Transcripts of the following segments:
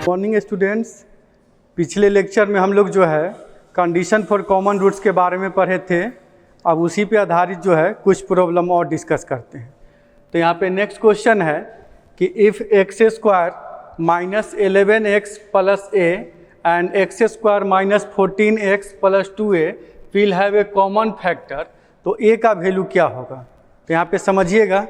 Morning students, पिछले lecture में हम लोग जो है कंडीशन फॉर कॉमन रूट्स के बारे में पढ़े थे। अब उसी पे आधारित जो है कुछ प्रॉब्लम और डिस्कस करते हैं। तो यहाँ पे नेक्स्ट क्वेश्चन है कि if x square minus 11x plus A and x square minus 14x plus 2a will have a common factor, तो a का वैल्यू क्या होगा। तो यहाँ पे समझिएगा,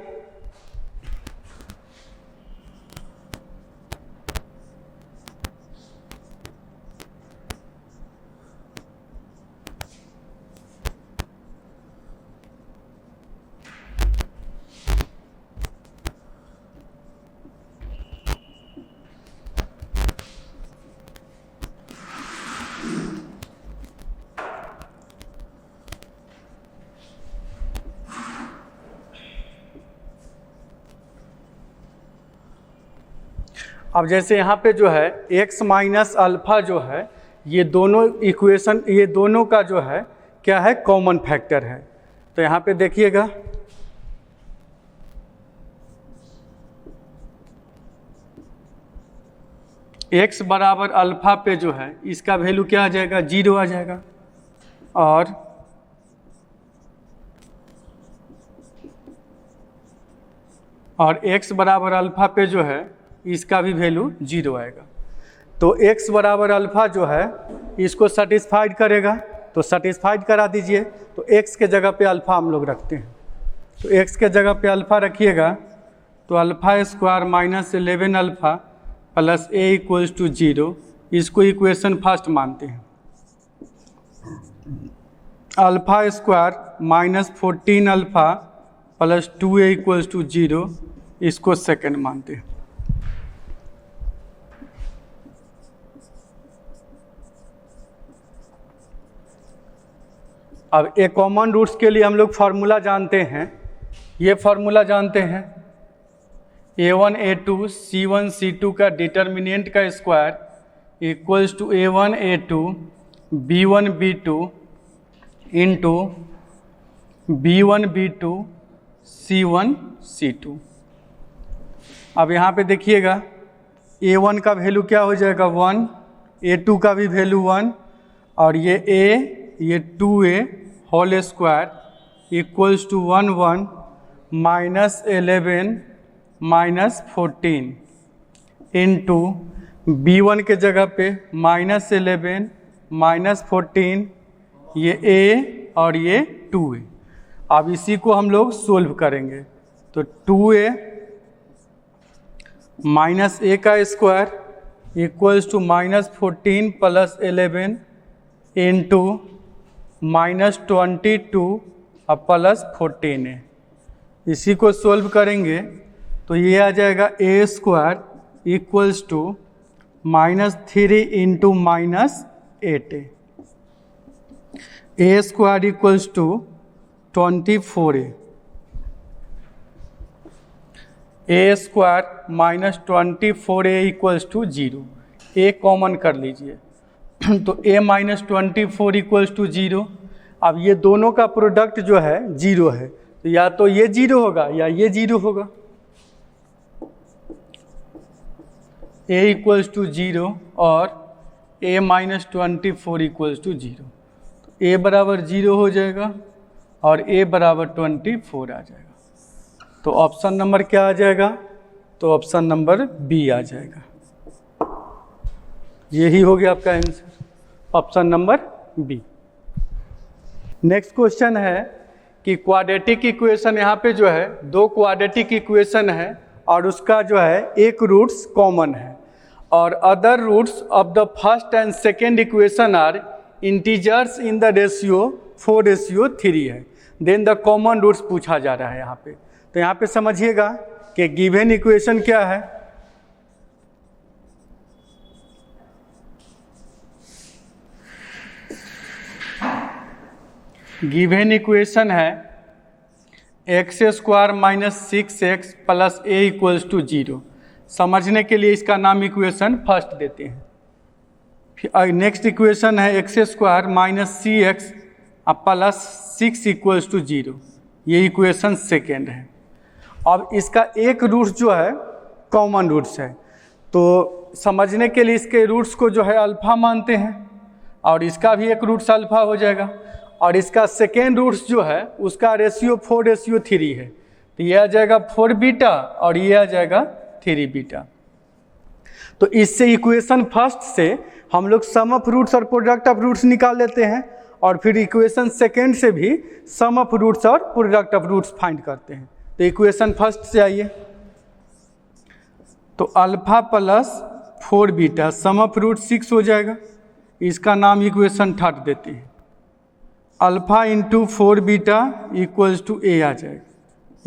अब जैसे यहाँ पे जो है x माइनस अल्फ़ा जो है, ये दोनों इक्वेशन, ये दोनों का जो है क्या है, कॉमन फैक्टर है। तो यहाँ पे देखिएगा, x बराबर अल्फ़ा पे जो है इसका वैल्यू क्या आ जाएगा, 0 आ जाएगा। और x बराबर अल्फ़ा पे जो है इसका भी वैल्यू 0 आएगा। तो x बराबर अल्फ़ा जो है इसको सेटिस्फाइड करेगा, तो सेटिस्फाइड करा दीजिए। तो x के जगह पे अल्फ़ा हम लोग रखते हैं। तो x के जगह पे अल्फ़ा रखिएगा, तो alpha square minus 11 alpha plus a equals to 0, इसको इक्वेशन फर्स्ट मानते हैं। Alpha square minus 14 alpha plus 2a equals to 0, इसको सेकंड मानते हैं। अब ए कॉमन रूट्स के लिए हम लोग फार्मूला जानते हैं। ये फार्मूला जानते हैं, a1 a2 c1 c2 का डिटर्मिनेंट का square equals to a1 a2 b1 b2 into b1 b2 c1 c2। अब यहाँ पे देखिएगा, a1 का वैल्यू क्या हो जाएगा 1, a2 का भी वैल्यू 1, और ये 2a whole square equals to 1 1 minus 11 minus 14 into b1 के जगह पे माइनस 11 माइनस 14, ये a और ये 2a। अब इसी को हम लोग सोल्व करेंगे। तो 2a माइनस a का square equals to minus 14 plus 11 into minus 22 और प्लस 14a। इसी को सोल्व करेंगे तो ये आ जाएगा a square equals to minus 3 into minus 8a। a square equals to 24a। a square minus 24a equals to 0। a common कर लीजिए, तो a माइनस 24 इक्वल्स टू 0। अब ये दोनों का प्रोडक्ट जो है 0 है, तो या तो ये 0 होगा या ये 0 होगा। a इक्वल्स टू 0 और a माइनस 24 इक्वल्स टू 0। तो a बराबर 0 हो जाएगा और a बराबर 24 आ जाएगा। तो ऑप्शन नंबर क्या आ जाएगा, तो ऑप्शन नंबर बी आ जाएगा। यही हो गया आपका answer, option number B. Next question है कि क्वाड्रेटिक इक्वेशन, यहाँ पे जो है दो क्वाड्रेटिक इक्वेशन है और उसका जो है एक रूट्स कॉमन है और other roots of the first and second equation are integers in the ratio 4:3 है। देन द कॉमन रूट्स पूछा जा रहा है यहाँ पे। तो यहाँ पे समझिएगा कि गिवन इक्वेशन क्या है। गिवन इक्वेशन है x square minus 6x plus a equals to 0। समझने के लिए इसका नाम इक्वेशन फर्स्ट देते हैं। फिर नेक्स्ट इक्वेशन है एक्स स्क्वायर माइनस 3x अब प्लस 6 इक्वल्स टू 0, ये इक्वेशन सेकेंड है। अब इसका एक रूट जो है कॉमन रूट्स है, तो समझने के लिए इसके रूट्स को जो है अल्फ़ा मानते हैं और इसका भी एक रूट्स अल्फ़ा हो जाएगा, और इसका सेकेंड रूट्स जो है उसका रेशियो 4:3 है, तो ये आ जाएगा 4 बीटा और ये आ जाएगा 3 बीटा। तो इससे इक्वेशन फर्स्ट से हम लोग सम ऑफ रूट्स और प्रोडक्ट ऑफ रूट्स निकाल लेते हैं, और फिर इक्वेशन सेकेंड से भी सम ऑफ रूट्स और प्रोडक्ट ऑफ रूट्स फाइंड करते हैं। तो इक्वेशन फर्स्ट से आइए, तो alpha plus 4 beta sum of root 6 हो जाएगा, इसका नाम इक्वेशन थर्ड देते हैं। Alpha into 4 beta equals to a आ जाएगा,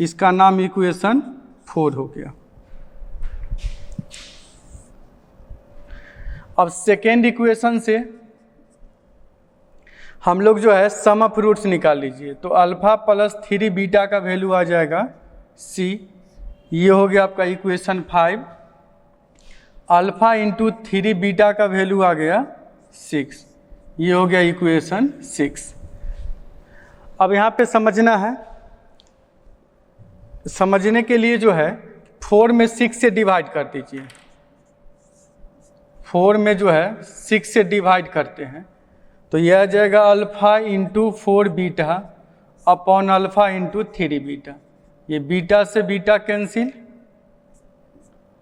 इसका नाम इक्वेशन 4 हो गया। अब सेकेंड इक्वेशन से हम लोग जो है सम ऑफ रूट्स निकाल लीजिए, तो अल्फ़ा प्लस 3 बीटा का वैल्यू आ जाएगा सी, ये हो गया आपका इक्वेशन 5। अल्फ़ा इंटू 3 बीटा का वैल्यू आ गया 6, ये हो गया इक्वेशन 6। अब यहाँ पे समझना है, समझने के लिए जो है 4 में 6 से डिवाइड कर दीजिए, 4 में जो है 6 से डिवाइड करते हैं, तो यह आ जाएगा alpha into 4 beta upon alpha into 3 beta. ये बीटा से बीटा कैंसिल,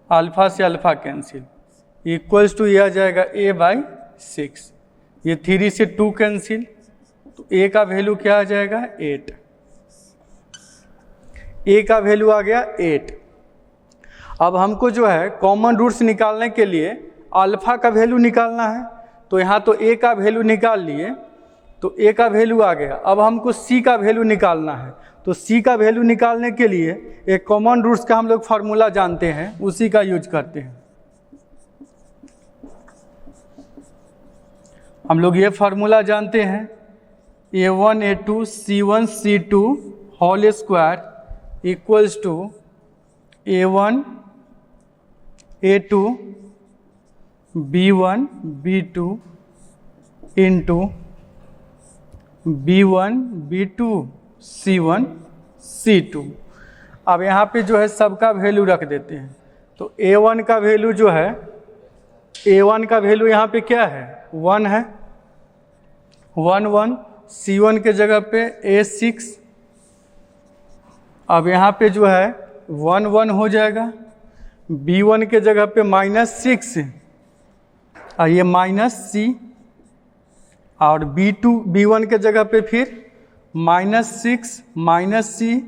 अल्फ़ा से अल्फ़ा कैंसिल, इक्वल्स टू यह आ जाएगा a/6। ये 3 से 2 कैंसिल, तो a का वैल्यू क्या आ जाएगा 8, a का वैल्यू आ गया 8। अब हमको जो है कॉमन रूट्स निकालने के लिए अल्फ़ा का वैल्यू निकालना है, तो यहाँ तो a का वैल्यू निकाल लिए, तो a का वैल्यू आ गया। अब हमको c का वैल्यू निकालना है, तो c का वैल्यू निकालने के लिए एक कॉमन रूट्स का हम लोग फार्मूला जानते हैं, उसी का यूज करते हैं। हम लोग ये फार्मूला जानते हैं, a1 a2 c1 c2 whole square equals to a1 a2 b1 b2 into b1 b2 c1 c2। अब यहाँ पे जो है सबका वैल्यू रख देते हैं, तो a1 का वैल्यू जो है, a1 का वैल्यू यहाँ पे क्या है 1 है, 1 1, c1 के जगह पे a6। अब यहाँ पे जो है 1 1 हो जाएगा, b1 के जगह पे -6 और ये -c, और b1 के जगह पे फिर -6 -c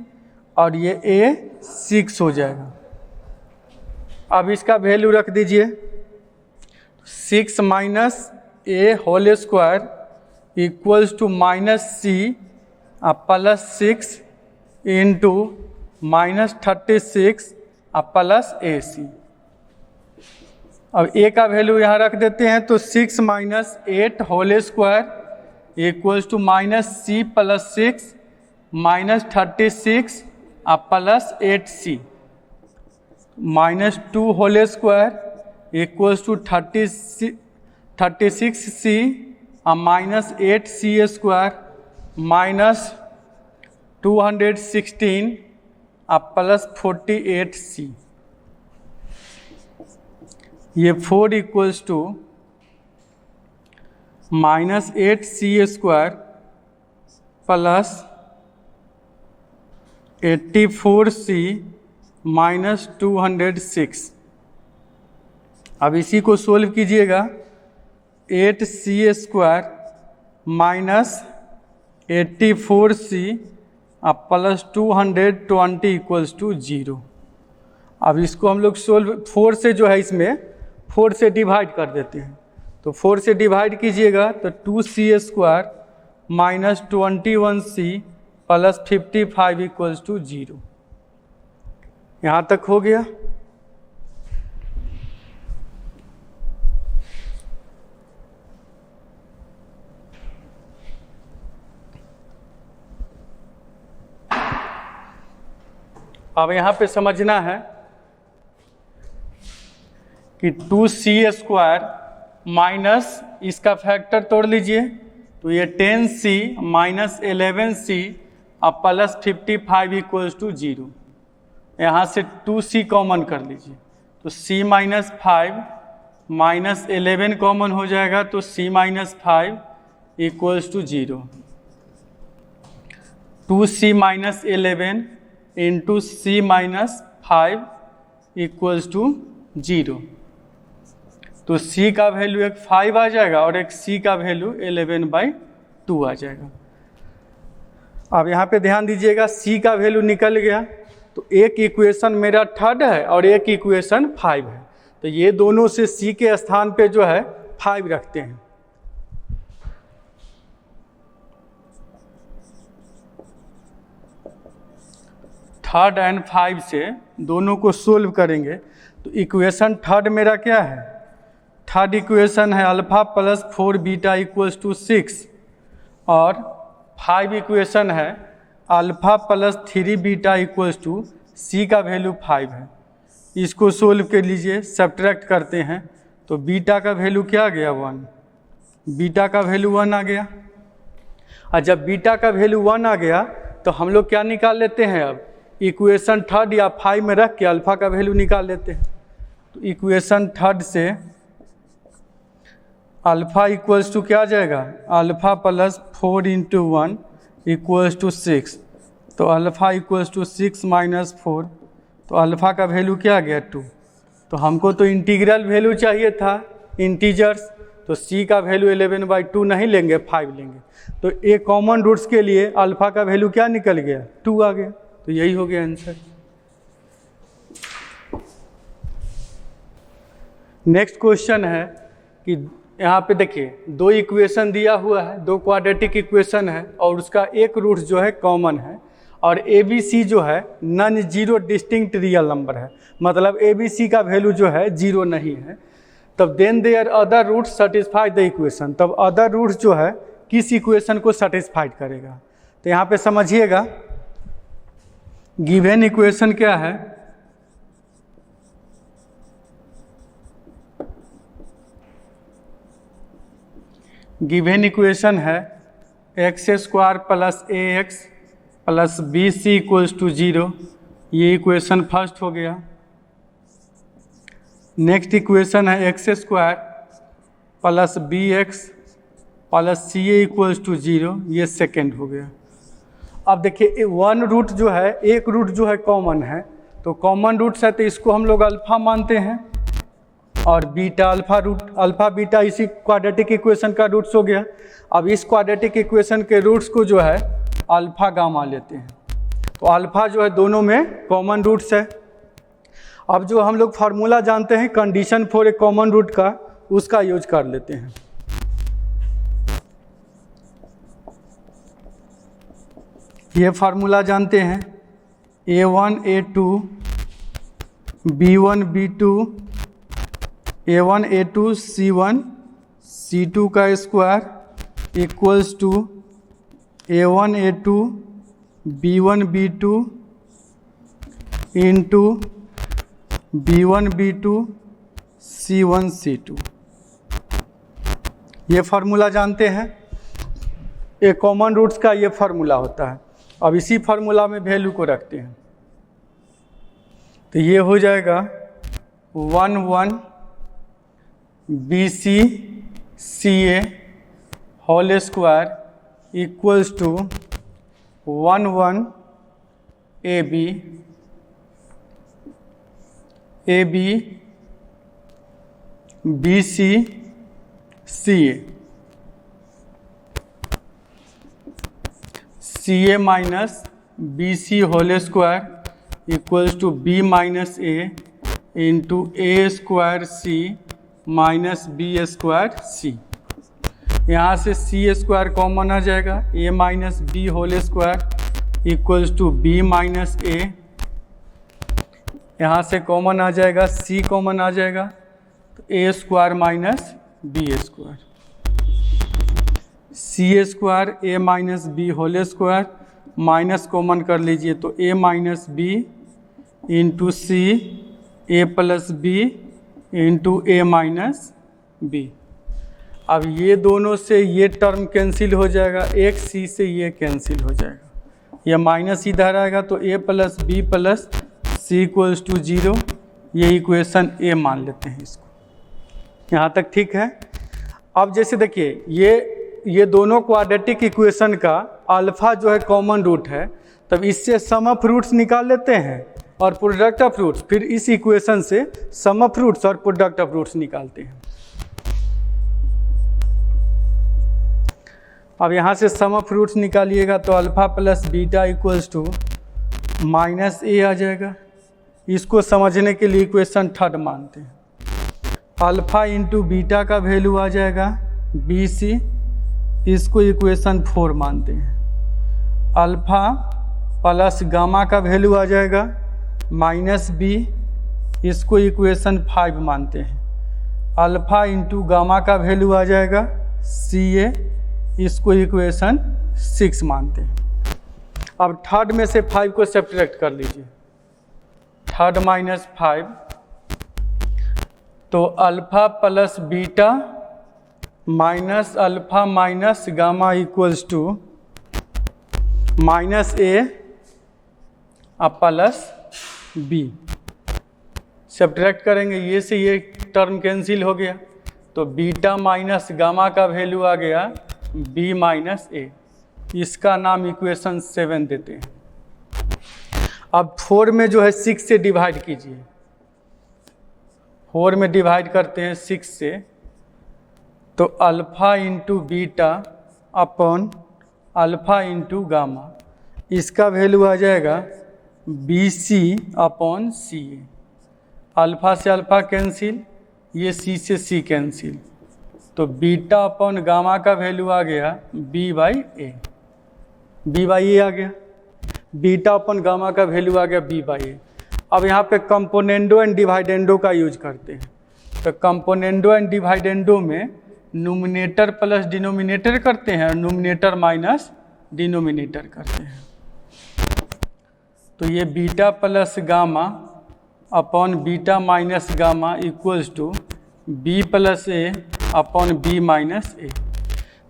और ये a6 हो जाएगा। अब इसका वैल्यू रख दीजिए, 6 - a whole square equals to -c plus 6 into -36 plus ac। अब a का वैल्यू यहाँ रख देते हैं, तो 6 - 8 whole square equals to -c plus 6 -36 plus 8c, -2 whole square equals to 36c -8c square -216 plus 48c। ये 4 equals to -8c square plus 84c -206। अब इसी को सोल्व कीजिएगा, 8c square -84c plus 220 equals to 0। अब इसको हम लोग सोल्व 4 से जो है, इसमें 4 से डिवाइड कर देते हैं, तो 4 से डिवाइड कीजिएगा तो 2c square -21c plus 55 equals to 0। यहाँ तक हो गया। अब यहाँ पे समझना है कि 2c स्क्वायर माइनस इसका फैक्टर तोड़ लीजिए, तो ये 10c माइनस 11c अब प्लस 55 इक्वल्स टू 0। यहाँ से 2c कॉमन कर लीजिए, तो c माइनस 5 माइनस 11 कॉमन हो जाएगा, तो c minus 5 equals to 0। 2c minus 11 into c minus 5 equals to 0। तो c का वैल्यू एक 5 आ जाएगा और एक c का वैल्यू 11/2 आ जाएगा। अब यहाँ पे ध्यान दीजिएगा, c का वैल्यू निकल गया, तो एक इक्वेशन मेरा थर्ड है और एक इक्वेशन 5 है, तो ये दोनों से c के स्थान पे जो है 5 रखते हैं। थर्ड एंड 5 से दोनों को सोल्व करेंगे, तो इक्वेशन थर्ड मेरा क्या है, थर्ड इक्वेशन है alpha plus 4 beta equals to 6 और 5 इक्वेशन है alpha plus 3 beta equals to c का वैल्यू 5 है। इसको सोल्व कर लीजिए, सब्ट्रैक्ट करते हैं, तो बीटा का वैल्यू क्या आ गया 1, बीटा का वैल्यू 1 आ गया। और जब बीटा का वैल्यू 1 आ गया तो हम लोग क्या निकाल लेते हैं, अब इक्वेशन थर्ड या 5 में रख के अल्फा का वैल्यू निकाल लेते हैं। तो इक्वेशन थर्ड से अल्फा इक्वल्स टू क्या आ जाएगा, alpha plus 4 into 1 equals to 6, तो अल्फा इक्वल्स टू 6 माइनस 4, तो अल्फा का वैल्यू क्या आ गया 2। तो हमको तो इंटीग्रल वैल्यू चाहिए था इंटीजर्स, तो c का वैल्यू 11/2 नहीं लेंगे, 5 लेंगे, तो ए कॉमन रूट्स के लिए अल्फा का वैल्यू क्या निकल गया 2 आ गया, तो यही हो गया आंसर। नेक्स्ट क्वेश्चन है कि यहाँ पे देखिए दो इक्वेशन दिया हुआ है, दो क्वाड्रेटिक इक्वेशन है और उसका एक रूट जो है कॉमन है और ए बी सी जो है non zero distinct real number है, मतलब ए बी सी का वैल्यू जो है 0 नहीं है। तब then there other root satisfy the equation, तब अदर रूट जो है किस इक्वेशन को सेटिस्फाइड करेगा। तो यहाँ पे समझिएगा, गिवन इक्वेशन क्या है, गिवन इक्वेशन है x square plus a x plus b c equals to 0, ये इक्वेशन फर्स्ट हो गया। नेक्स्ट इक्वेशन है x square plus b x plus c a equals to 0, ये सेकेंड हो गया। अब देखिए वन रूट जो है, एक रूट जो है कॉमन है, तो कॉमन रूट्स है तो इसको हम लोग अल्फा मानते हैं और beta alpha root, alpha beta इसी क्वाड्रेटिक इक्वेशन का रूट्स हो गया। अब इस क्वाड्रेटिक इक्वेशन के रूट्स को जो है अल्फा गामा लेते हैं, तो अल्फा जो है दोनों में कॉमन रूट्स है। अब जो हम लोग फार्मूला जानते हैं condition for a common root का, उसका यूज कर लेते हैं। ये फार्मूला जानते हैं a1 a2 b1 b2 a1 a2 c1 c2 का square equals to a1 a2 b1 b2 into b1 b2 c1 c2, ये फार्मूला जानते हैं। ये कॉमन रूट्स का ये फार्मूला होता है। अब इसी फार्मूला में वैल्यू को रखते हैं, तो ये हो जाएगा 1 1 b c c a whole square equals to 1 1 a b b c c a minus b c whole square equals to b minus a into a square c minus b square c. यहाँ से c square common आ जाएगा, a minus b whole square equals to b minus a, यहाँ से common आ जाएगा, सी common आ जाएगा, तो ए square minus b square, c square a minus b whole square minus common कर लीजिए, तो a minus b into c a plus b into A minus b. अब ये दोनों से ये टर्म कैंसिल हो जाएगा, एक सी से ये कैंसिल हो जाएगा, ये माइनस इधर आएगा तो a plus b plus c equals to 0। ये इक्वेशन ए मान लेते हैं इसको। यहाँ तक ठीक है। अब जैसे देखिए ये दोनों क्वाड्रेटिक इक्वेशन का अल्फा जो है कॉमन रूट है, तब इससे सम ऑफ रूट्स निकाल लेते हैं और प्रोडक्ट ऑफ रूट्स, फिर इस इक्वेशन से सम ऑफ रूट्स और प्रोडक्ट ऑफ रूट्स निकालते हैं। अब यहाँ से सम ऑफ रूट्स निकालिएगा तो alpha plus beta equals to minus a आ जाएगा। इसको समझने के लिए इक्वेशन थर्ड मानते हैं। अल्फा इंटू बीटा का वैल्यू आ जाएगा बी सी, इसको इक्वेशन 4 मानते हैं। अल्फा प्लस गामा का वैल्यू आ जाएगा माइनस बी, इसको इक्वेशन 5 मानते हैं। अल्फा इंटू गामा का वैल्यू आ जाएगा सी ए, इसको इक्वेशन 6 मानते हैं। अब थर्ड में से 5 को सब्ट्रैक्ट कर लीजिए, थर्ड माइनस 5, तो alpha plus beta minus alpha minus gamma equals to minus a plus b. Subtract करेंगे, ये से ये टर्म कैंसिल हो गया, तो बीटा माइनस गामा का वैल्यू आ गया बी माइनस ए। इसका नाम इक्वेशन 7 देते हैं। अब 4 में जो है 6 से डिवाइड कीजिए, 4 में डिवाइड करते हैं 6 से, तो alpha into beta upon alpha into gamma, इसका वैल्यू आ जाएगा b c upon c a. Alpha से अल्फ़ा कैंसिल, ये सी से सी कैंसिल, तो बीटा अपॉन गामा का वैल्यू आ गया b by a, b by a आ गया। बीटा अपॉन गामा का वैल्यू आ गया बी बाई ए। अब यहाँ पे कंपोनेंडो एंड डिवाइडेंडो का यूज करते हैं, तो कंपोनेंडो एंड डिवाइडेंडो में न्यूमिनेटर प्लस डिनोमिनेटर करते हैं और न्यूमिनेटर माइनस डिनोमिनेटर करते हैं। तो ये beta plus gamma upon beta minus gamma equals to b plus a upon b minus a.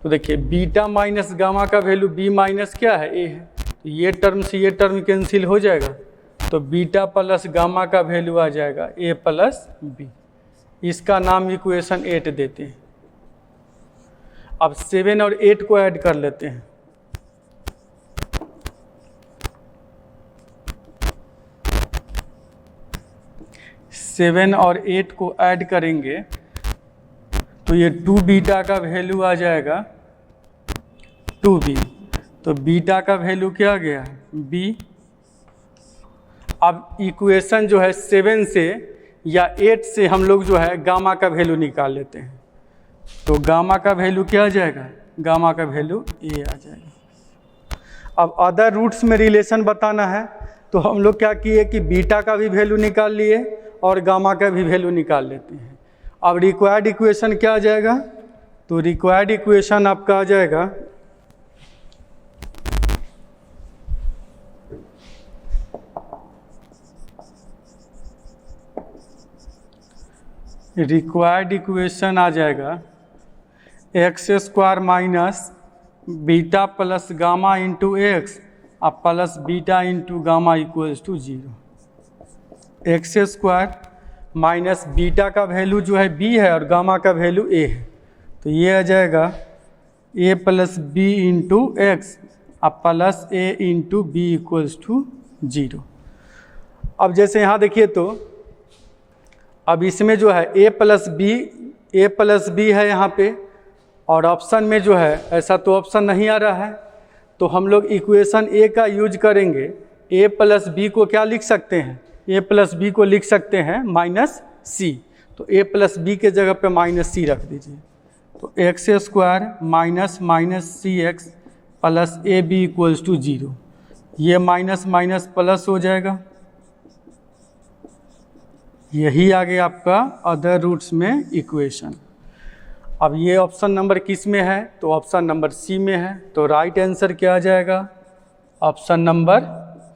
तो देखिए बीटा माइनस गामा का वैल्यू बी माइनस क्या है, ए है, तो ये टर्म से ये टर्म कैंसिल हो जाएगा, तो बीटा प्लस गामा का वैल्यू आ जाएगा ए प्लस बी। इसका नाम इक्वेशन 8 देते हैं। अब 7 और 8 को ऐड कर लेते हैं। सेवन और 8 को ऐड करेंगे तो ये 2 बीटा का वैल्यू आ जाएगा 2b, तो बीटा का वैल्यू क्या आ गया b। अब इक्वेशन जो है 7 से या 8 से हम लोग जो है गामा का वैल्यू निकाल लेते हैं, तो गामा का वैल्यू क्या आ जाएगा, गामा का वैल्यू ए आ जाएगा। अब अदर रूट्स में रिलेशन बताना है, तो हम लोग क्या किए कि बीटा का भी वैल्यू निकाल लिए और गामा का भी वैल्यू निकाल लेते हैं। अब रिक्वायर्ड इक्वेशन क्या आ जाएगा, तो रिक्वायर्ड इक्वेशन आपका आ जाएगा x square minus beta plus gamma into x और plus beta into gamma equals to 0। X square minus beta का वैल्यू जो है बी है और गामा का वैल्यू ए है, तो ये आ जाएगा a plus b into x और plus a into b equals to 0। अब जैसे यहाँ देखिए, तो अब इसमें जो है ए प्लस बी है यहाँ पे, और ऑप्शन में जो है ऐसा तो ऑप्शन नहीं आ रहा है, तो हम लोग इक्वेशन ए का यूज करेंगे। ए प्लस बी को क्या लिख सकते हैं, ए प्लस बी को लिख सकते हैं माइनस सी, तो ए प्लस बी के जगह पे माइनस सी रख दीजिए, तो x square minus minus c x plus a b equals to 0। ये माइनस माइनस प्लस हो जाएगा, यही आ गया आपका अदर रूट्स में इक्वेशन। अब ये ऑप्शन नंबर किस में है, तो ऑप्शन नंबर सी में है, तो राइट आंसर क्या आ जाएगा, option number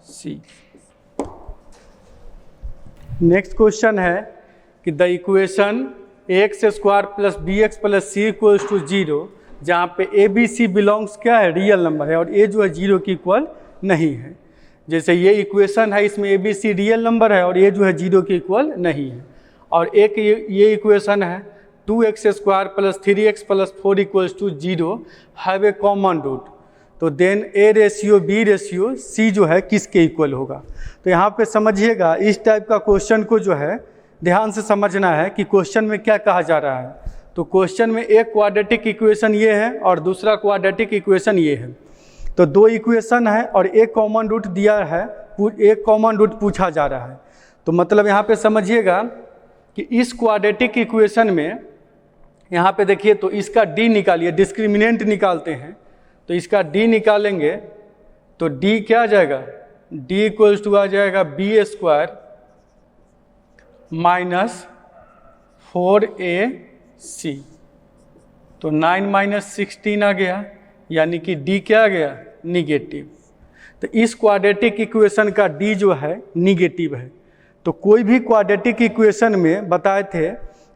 C. Next question है कि the equation x square plus b x plus c equals to 0, जहाँ पे ए बी सी बिलोंग्स क्या है, रियल नंबर है, और ए जो है 0 की इक्वल नहीं है। जैसे ये इक्वेशन है, इसमें a b c real number है और ए जो है 0 की इक्वल नहीं है। और एक ये इक्वेशन है 2x square plus 3x plus 4 equals to 0 have a common root, तो then a ratio b ratio c जो है किसके इक्वल होगा। तो यहाँ पे समझिएगा, इस टाइप का क्वेश्चन को जो है ध्यान से समझना है कि क्वेश्चन में क्या कहा जा रहा है। तो क्वेश्चन में एक क्वाड्रेटिक इक्वेशन ये है और दूसरा क्वाड्रेटिक इक्वेशन ये है, तो दो इक्वेशन है और एक कॉमन रूट दिया है, एक कॉमन रूट पूछा जा रहा है। तो मतलब यहाँ पे समझिएगा कि इस क्वाड्रेटिक इक्वेशन में यहाँ पे देखिए, तो इसका डी निकालिए, डिस्क्रिमिनेंट निकालते हैं, तो इसका डी निकालेंगे तो डी क्या आ जाएगा, डी इक्वल्स टू आ जाएगा बी स्क्वायर माइनस 4ac, तो 9 माइनस 16 आ गया, यानी कि डी क्या आ गया, निगेटिव। तो इस क्वाड्रेटिक इक्वेशन का डी जो है निगेटिव है। तो कोई भी क्वाड्रेटिक इक्वेशन में बताए थे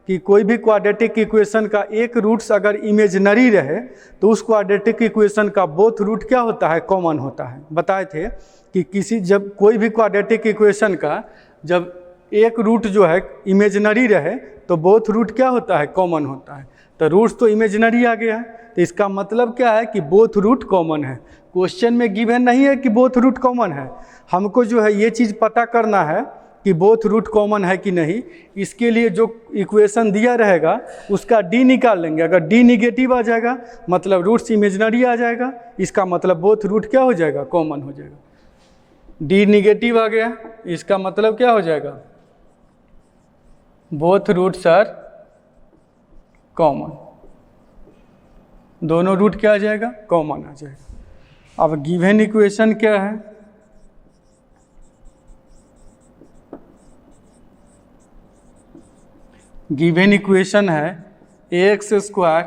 कि कोई भी क्वाड्रेटिक इक्वेशन का एक रूट्स अगर इमेजिनरी रहे तो उस क्वाड्रेटिक इक्वेशन का बोथ रूट क्या होता है, कॉमन होता है। बताए थे कि जब कोई भी क्वाड्रेटिक इक्वेशन का जब एक रूट जो है इमेजिनरी रहे तो बोथ रूट क्या होता है, कॉमन होता है। तो रूट्स तो इमेजिनरी आ गया है, तो इसका मतलब क्या है कि बोथ रूट कॉमन है। क्वेश्चन में गिवन नहीं है कि बोथ रूट कॉमन है, हमको जो है ये चीज़ पता करना है कि बोथ रूट कॉमन है कि नहीं। इसके लिए जो इक्वेशन दिया रहेगा उसका डी निकाल लेंगे, अगर डी निगेटिव आ जाएगा मतलब रूट्स इमेजिनरी आ जाएगा, इसका मतलब बोथ रूट क्या हो जाएगा, कॉमन हो जाएगा। डी निगेटिव आ गया, इसका मतलब क्या हो जाएगा, बोथ रूट्स आर कॉमन, दोनों रूट क्या आ जाएगा, कॉमन आ जाएगा। अब गिवन इक्वेशन क्या है, गिवन इक्वेशन है x square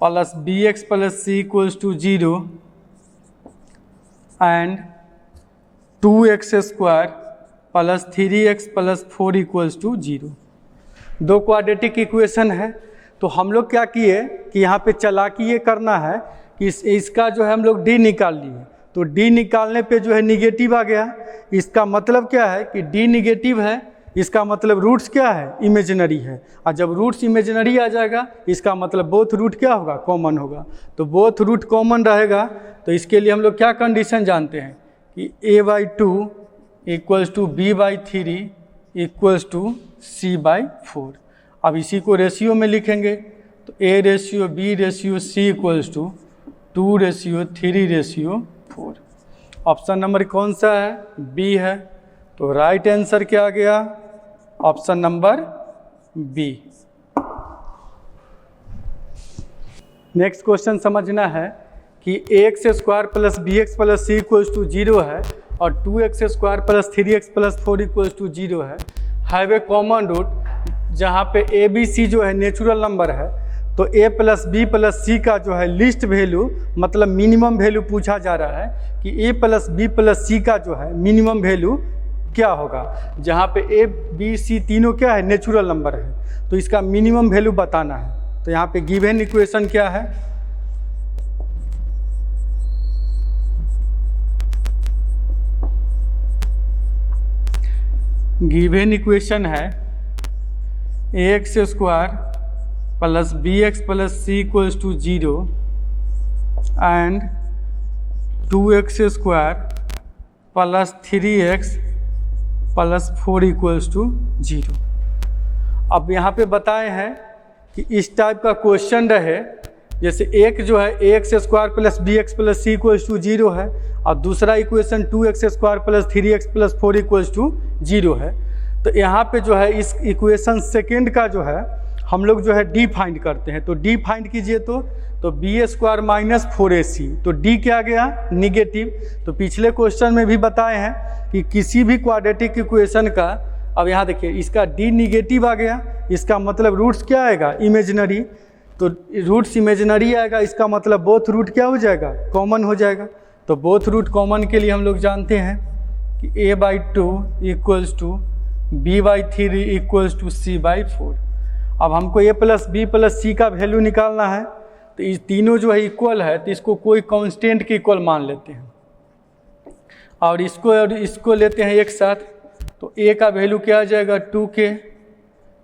plus b x plus c equals to 0 and 2x square plus 3x plus 4 equals to 0। दो क्वाड्रेटिक इक्वेशन है, तो हम लोग क्या किए कि यहाँ पे चालाकी ये करना है कि इसका जो है हम लोग डी निकाल लिए, तो डी निकालने पे जो है निगेटिव आ गया। इसका मतलब क्या है कि डी निगेटिव है, इसका मतलब रूट्स क्या है, इमेजिनरी है, और जब रूट्स इमेजिनरी आ जाएगा इसका मतलब बोथ रूट क्या होगा, कॉमन होगा। तो बोथ रूट कॉमन रहेगा, तो इसके लिए हम लोग क्या कंडीशन जानते हैं कि a/2 equals to b/3 equals to c/4। अब इसी को रेशियो में लिखेंगे, तो a ratio b ratio c equals to 2 ratio 3 ratio 4। Option number कौन सा है, बी है, तो राइट आंसर क्या आ गया, option number B. Next question समझना है कि x square plus b x plus c equals to 0 है और 2x square plus 3x plus 4 equals to 0 है। हैव ए कॉमन रूट, जहाँ पे ए बी सी जो है नेचुरल नंबर है, तो a plus b plus c का जो है लिस्ट वैल्यू मतलब मिनिमम वैल्यू पूछा जा रहा है कि a plus b plus c का जो है मिनिमम वैल्यू क्या होगा, जहाँ पे a b c तीनों क्या है, नेचुरल नंबर है, तो इसका मिनिमम वैल्यू बताना है। तो यहाँ पे गिवन इक्वेशन क्या है, गिवन इक्वेशन है x square plus b x plus c equals to 0 and 2x square plus 3x plus 4 equals to 0। अब यहाँ पे बताए हैं कि इस टाइप का क्वेश्चन रहे, जैसे एक जो है x square plus b x plus c equals to 0 है और दूसरा equation 2x square plus 3x plus 4 equals to 0 है। तो यहाँ पे जो है इस इक्वेशन सेकेंड का जो है हम लोग जो है डी फाइंड करते हैं, तो डी फाइंड कीजिए तो बी स्क्वायर माइनस 4ac, तो डी क्या गया, निगेटिव। तो पिछले क्वेश्चन में भी बताए हैं कि किसी भी क्वाड्रेटिक इक्वेशन का, अब यहाँ देखिए इसका डी निगेटिव आ गया, इसका मतलब रूट्स क्या आएगा, इमेजिनरी, तो रूट्स इमेजिनरी आएगा, इसका मतलब बोथ रूट क्या हो जाएगा, कॉमन हो जाएगा। तो बोथ रूट कॉमन के लिए हम लोग जानते हैं कि a/2 equals to b/3 equals to c/4। अब हमको a plus b plus c का वैल्यू निकालना है, तो ये तीनों जो है इक्वल है, तो इसको कोई कांस्टेंट के इक्वल मान लेते हैं और इसको लेते हैं एक साथ। तो a का वैल्यू क्या आ जाएगा 2k,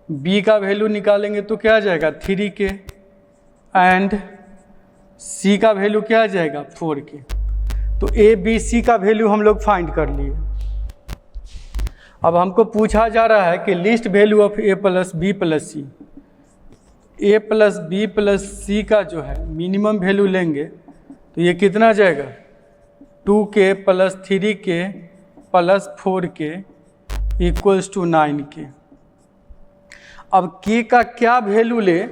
b का वैल्यू निकालेंगे तो क्या आ जाएगा 3k एंड c का वैल्यू क्या आ जाएगा 4k। तो a b c का वैल्यू हम लोग फाइंड कर लिए। अब हमको पूछा जा रहा है कि least value of a plus b plus c. a plus b plus c का जो है मिनिमम वैल्यू लेंगे तो ये कितना जाएगा 2k plus 3k plus 4k equals to 9k। अब k का क्या वैल्यू ले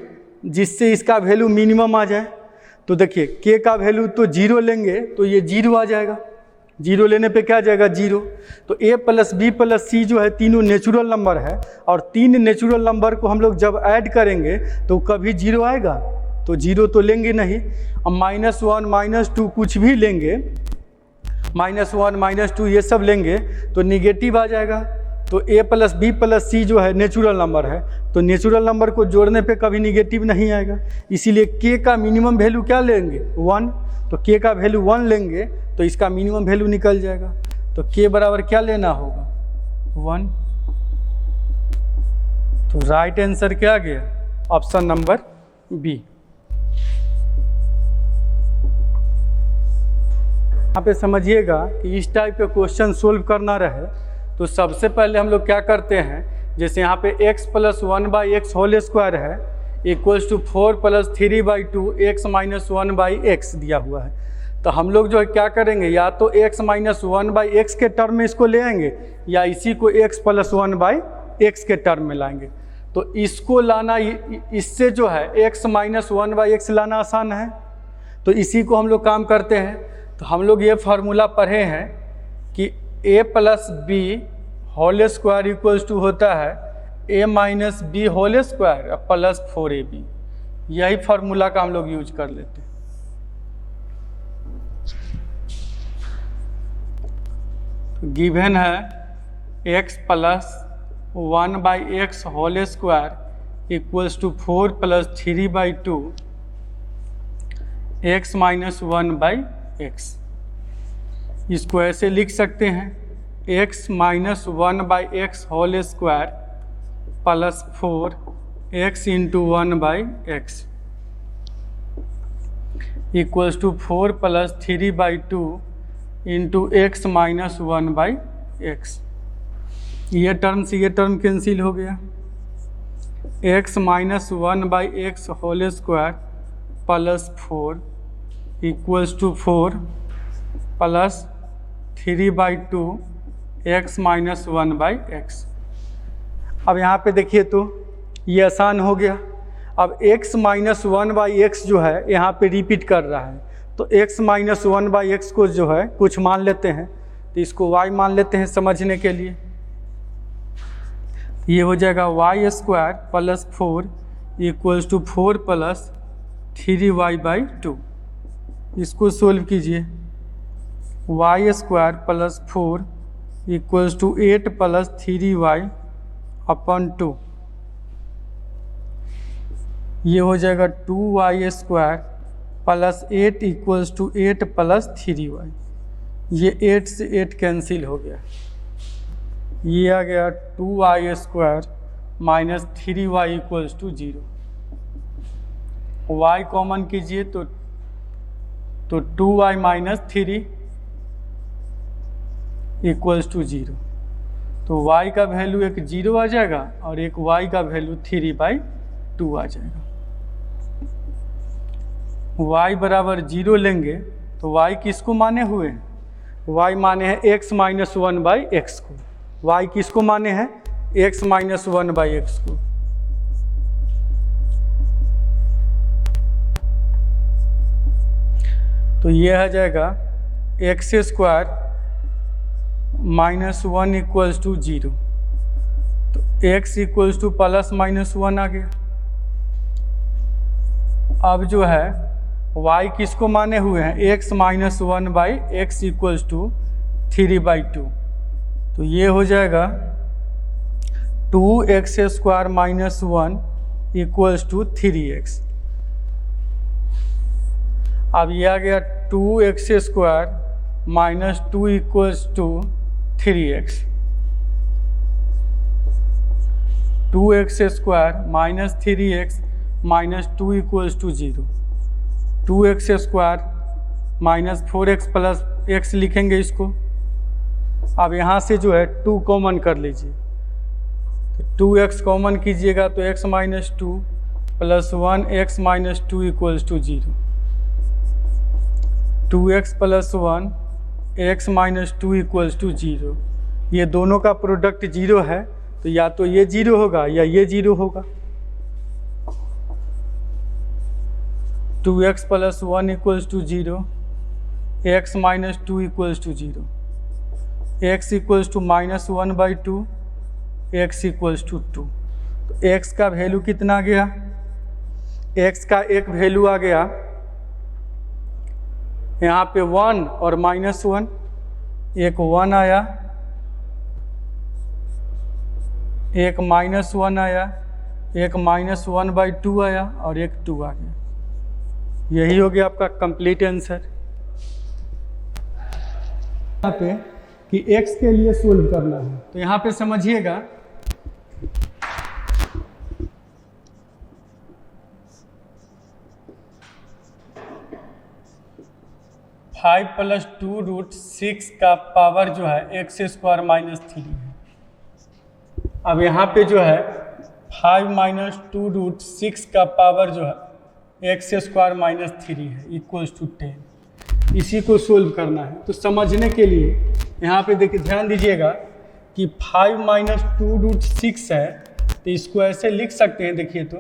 जिससे इसका वैल्यू मिनिमम आ जाए, तो देखिए k का वैल्यू तो 0 लेंगे तो ये 0 आ जाएगा, 0 लेने पे क्या जाएगा 0। तो a प्लस बी प्लस सी जो है तीनों नेचुरल नंबर है और 3 नेचुरल नंबर को हम लोग जब ऐड करेंगे तो कभी 0 आएगा, तो 0 तो लेंगे नहीं। अब -1 -2 कुछ भी लेंगे, -1 -2 ये सब लेंगे तो निगेटिव आ जाएगा। तो a प्लस बी प्लस सी जो है नेचुरल नंबर है, तो नेचुरल नंबर को जोड़ने पे कभी निगेटिव नहीं आएगा, इसीलिए k का मिनिमम वैल्यू क्या लेंगे 1। तो k का वैल्यू 1 लेंगे तो इसका मिनिमम वैल्यू निकल जाएगा। तो k बराबर क्या लेना होगा 1। तो राइट आंसर क्या आ गया ऑप्शन नंबर बी। यहाँ पे समझिएगा कि इस टाइप के क्वेश्चन सोल्व करना रहे तो सबसे पहले हम लोग क्या करते हैं, जैसे यहाँ पे x plus 1/x whole square है equals to 4 plus 3/2 x minus 1/x दिया हुआ है, तो हम लोग जो है क्या करेंगे या तो x माइनस 1/x के टर्म में इसको ले आएंगे या इसी को x प्लस 1/x के टर्म में लाएंगे। तो इसको लाना, इससे जो है x माइनस 1/x लाना आसान है, तो इसी को हम लोग काम करते हैं। तो हम लोग ये फार्मूला पढ़े हैं कि a plus b whole square equals to होता है a minus b whole square plus 4ab। यही फार्मूला का हम लोग यूज कर लेते हैं। तो गिवन है x plus 1/x whole square equals to 4 plus 3/2 x minus 1/x। इसको ऐसे लिख सकते हैं x minus 1/x whole square plus 4x into 1/x equals to 4 plus 3/2 into x minus 1/x। ये टर्म से ये टर्म कैंसिल हो गया, x minus 1/x whole square plus 4 equals to 4 plus 3/2 x minus 1/x। अब यहाँ पे देखिए तो ये आसान हो गया। अब x माइनस 1/x जो है यहाँ पे रिपीट कर रहा है, तो x माइनस 1/x को जो है कुछ मान लेते हैं, तो इसको y मान लेते हैं समझने के लिए। ये हो जाएगा y square plus 4 equals to 4 plus 3y/2। इसको सोल्व कीजिए, y square plus 4 equals to 8 plus 3y/2। ये हो जाएगा 2y square plus 8 equals to 8 plus 3y। ये 8 से 8 कैंसिल हो गया, ये आ गया 2y square minus 3y equals to 0। y common कीजिए तो 2y माइनस 3 इक्वल्स टू 0। तो y का वैल्यू एक 0 आ जाएगा और एक y का वैल्यू 3/2 आ जाएगा। y बराबर 0 लेंगे तो y किसको माने हुए हैं, y माने हैं x माइनस 1/x को। y किसको माने हैं x माइनस 1/x को। तो ये आ जाएगा x square minus 1 equals to 0। तो x equals to plus minus 1 आ गया। अब जो है y किसको माने हुए हैं x minus 1/x equals to 3/2। तो ये हो जाएगा 2x square minus 1 equals to 3x। अब ये आ गया 2x² minus 2 equals to 3x। 2x² minus 3x minus 2 equals to 0। 2x² minus 4x plus x लिखेंगे इसको। अब यहाँ से जो है 2 कॉमन कर लीजिए, तो 2x कॉमन कीजिएगा तो x minus 2 plus 1 x minus 2 equals to 0। 2x plus 1 x minus 2 equals to 0। ये दोनों का प्रोडक्ट 0 है, तो या तो ये 0 होगा या ये 0 होगा। 2x plus 1 equals to 0, x minus 2 equals to 0। x equals to minus 1/2, x equals to 2। तो x का वैल्यू कितना आ गया? x का एक वैल्यू आ गया यहाँ पे 1 और माइनस 1, एक 1 आया, एक माइनस 1 आया, एक माइनस 1/2 आया और एक 2 आ गया। यही हो गया आपका कंप्लीट आंसर। यहाँ पे कि x के लिए सोल्व करना है, तो यहाँ पे समझिएगा 5 प्लस 2 रूट 6 का पावर जो है x² माइनस 3 है। अब यहाँ पे जो है 5 माइनस 2 रूट 6 का पावर जो है x² माइनस 3 है इक्वल्स टू 10। इसी को सोल्व करना है। तो समझने के लिए यहाँ पे देखिए, ध्यान दीजिएगा कि 5 माइनस 2 रूट 6 है, तो इसको ऐसे लिख सकते हैं। देखिए तो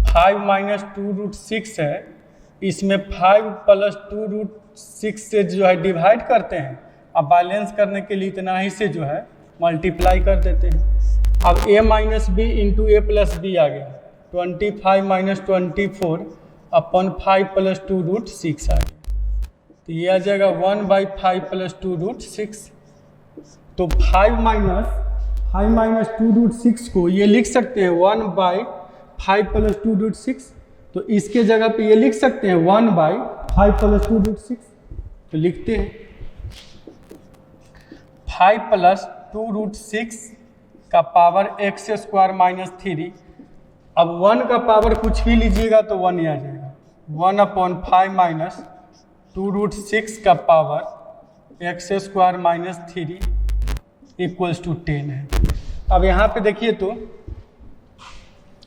5 माइनस 2 रूट 6 है, इसमें 5 प्लस 2 रूट 6 से जो है डिवाइड करते हैं। अब बैलेंस करने के लिए इतना ही से जो है मल्टीप्लाई कर देते हैं। अब a minus b into a plus b आ गया, 25 माइनस 24 अपन 5 प्लस 2 रूट 6 आ गया। तो ये आ जाएगा 1/5 प्लस 2 रूट 6। तो 5 माइनस 2 रूट 6 को ये लिख सकते हैं 1/5 प्लस 2 रूट 6। तो इसके जगह पे ये लिख सकते हैं 1/5 प्लस 2 रूट 6। तो लिखते हैं 5 प्लस 2 रूट 6 का पावर x² माइनस 3। अब 1 का पावर कुछ भी लीजिएगा तो 1 ही आ जाएगा। 1/5 माइनस 2 रूट 6 का power x² minus 3 equals to 10 है। अब यहाँ पे देखिए तो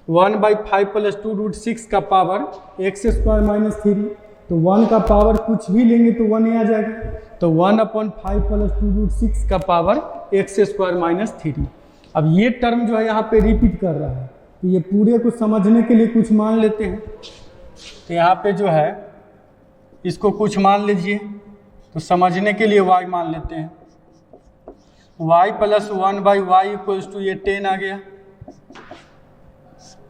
1/5 प्लस 2 रूट 6 का पावर x² माइनस 3, तो 1 का पावर कुछ भी लेंगे तो 1 ही आ जाएगा। तो 1/5 प्लस 2 रूट 6 का पावर x² माइनस 3। अब ये टर्म जो है यहाँ पे रिपीट कर रहा है, तो ये पूरे को समझने के लिए कुछ मान लेते हैं। तो यहाँ पे जो है इसको कुछ मान लीजिए, तो समझने के लिए y मान लेते हैं। y plus 1/y equals to ये 10 आ गया।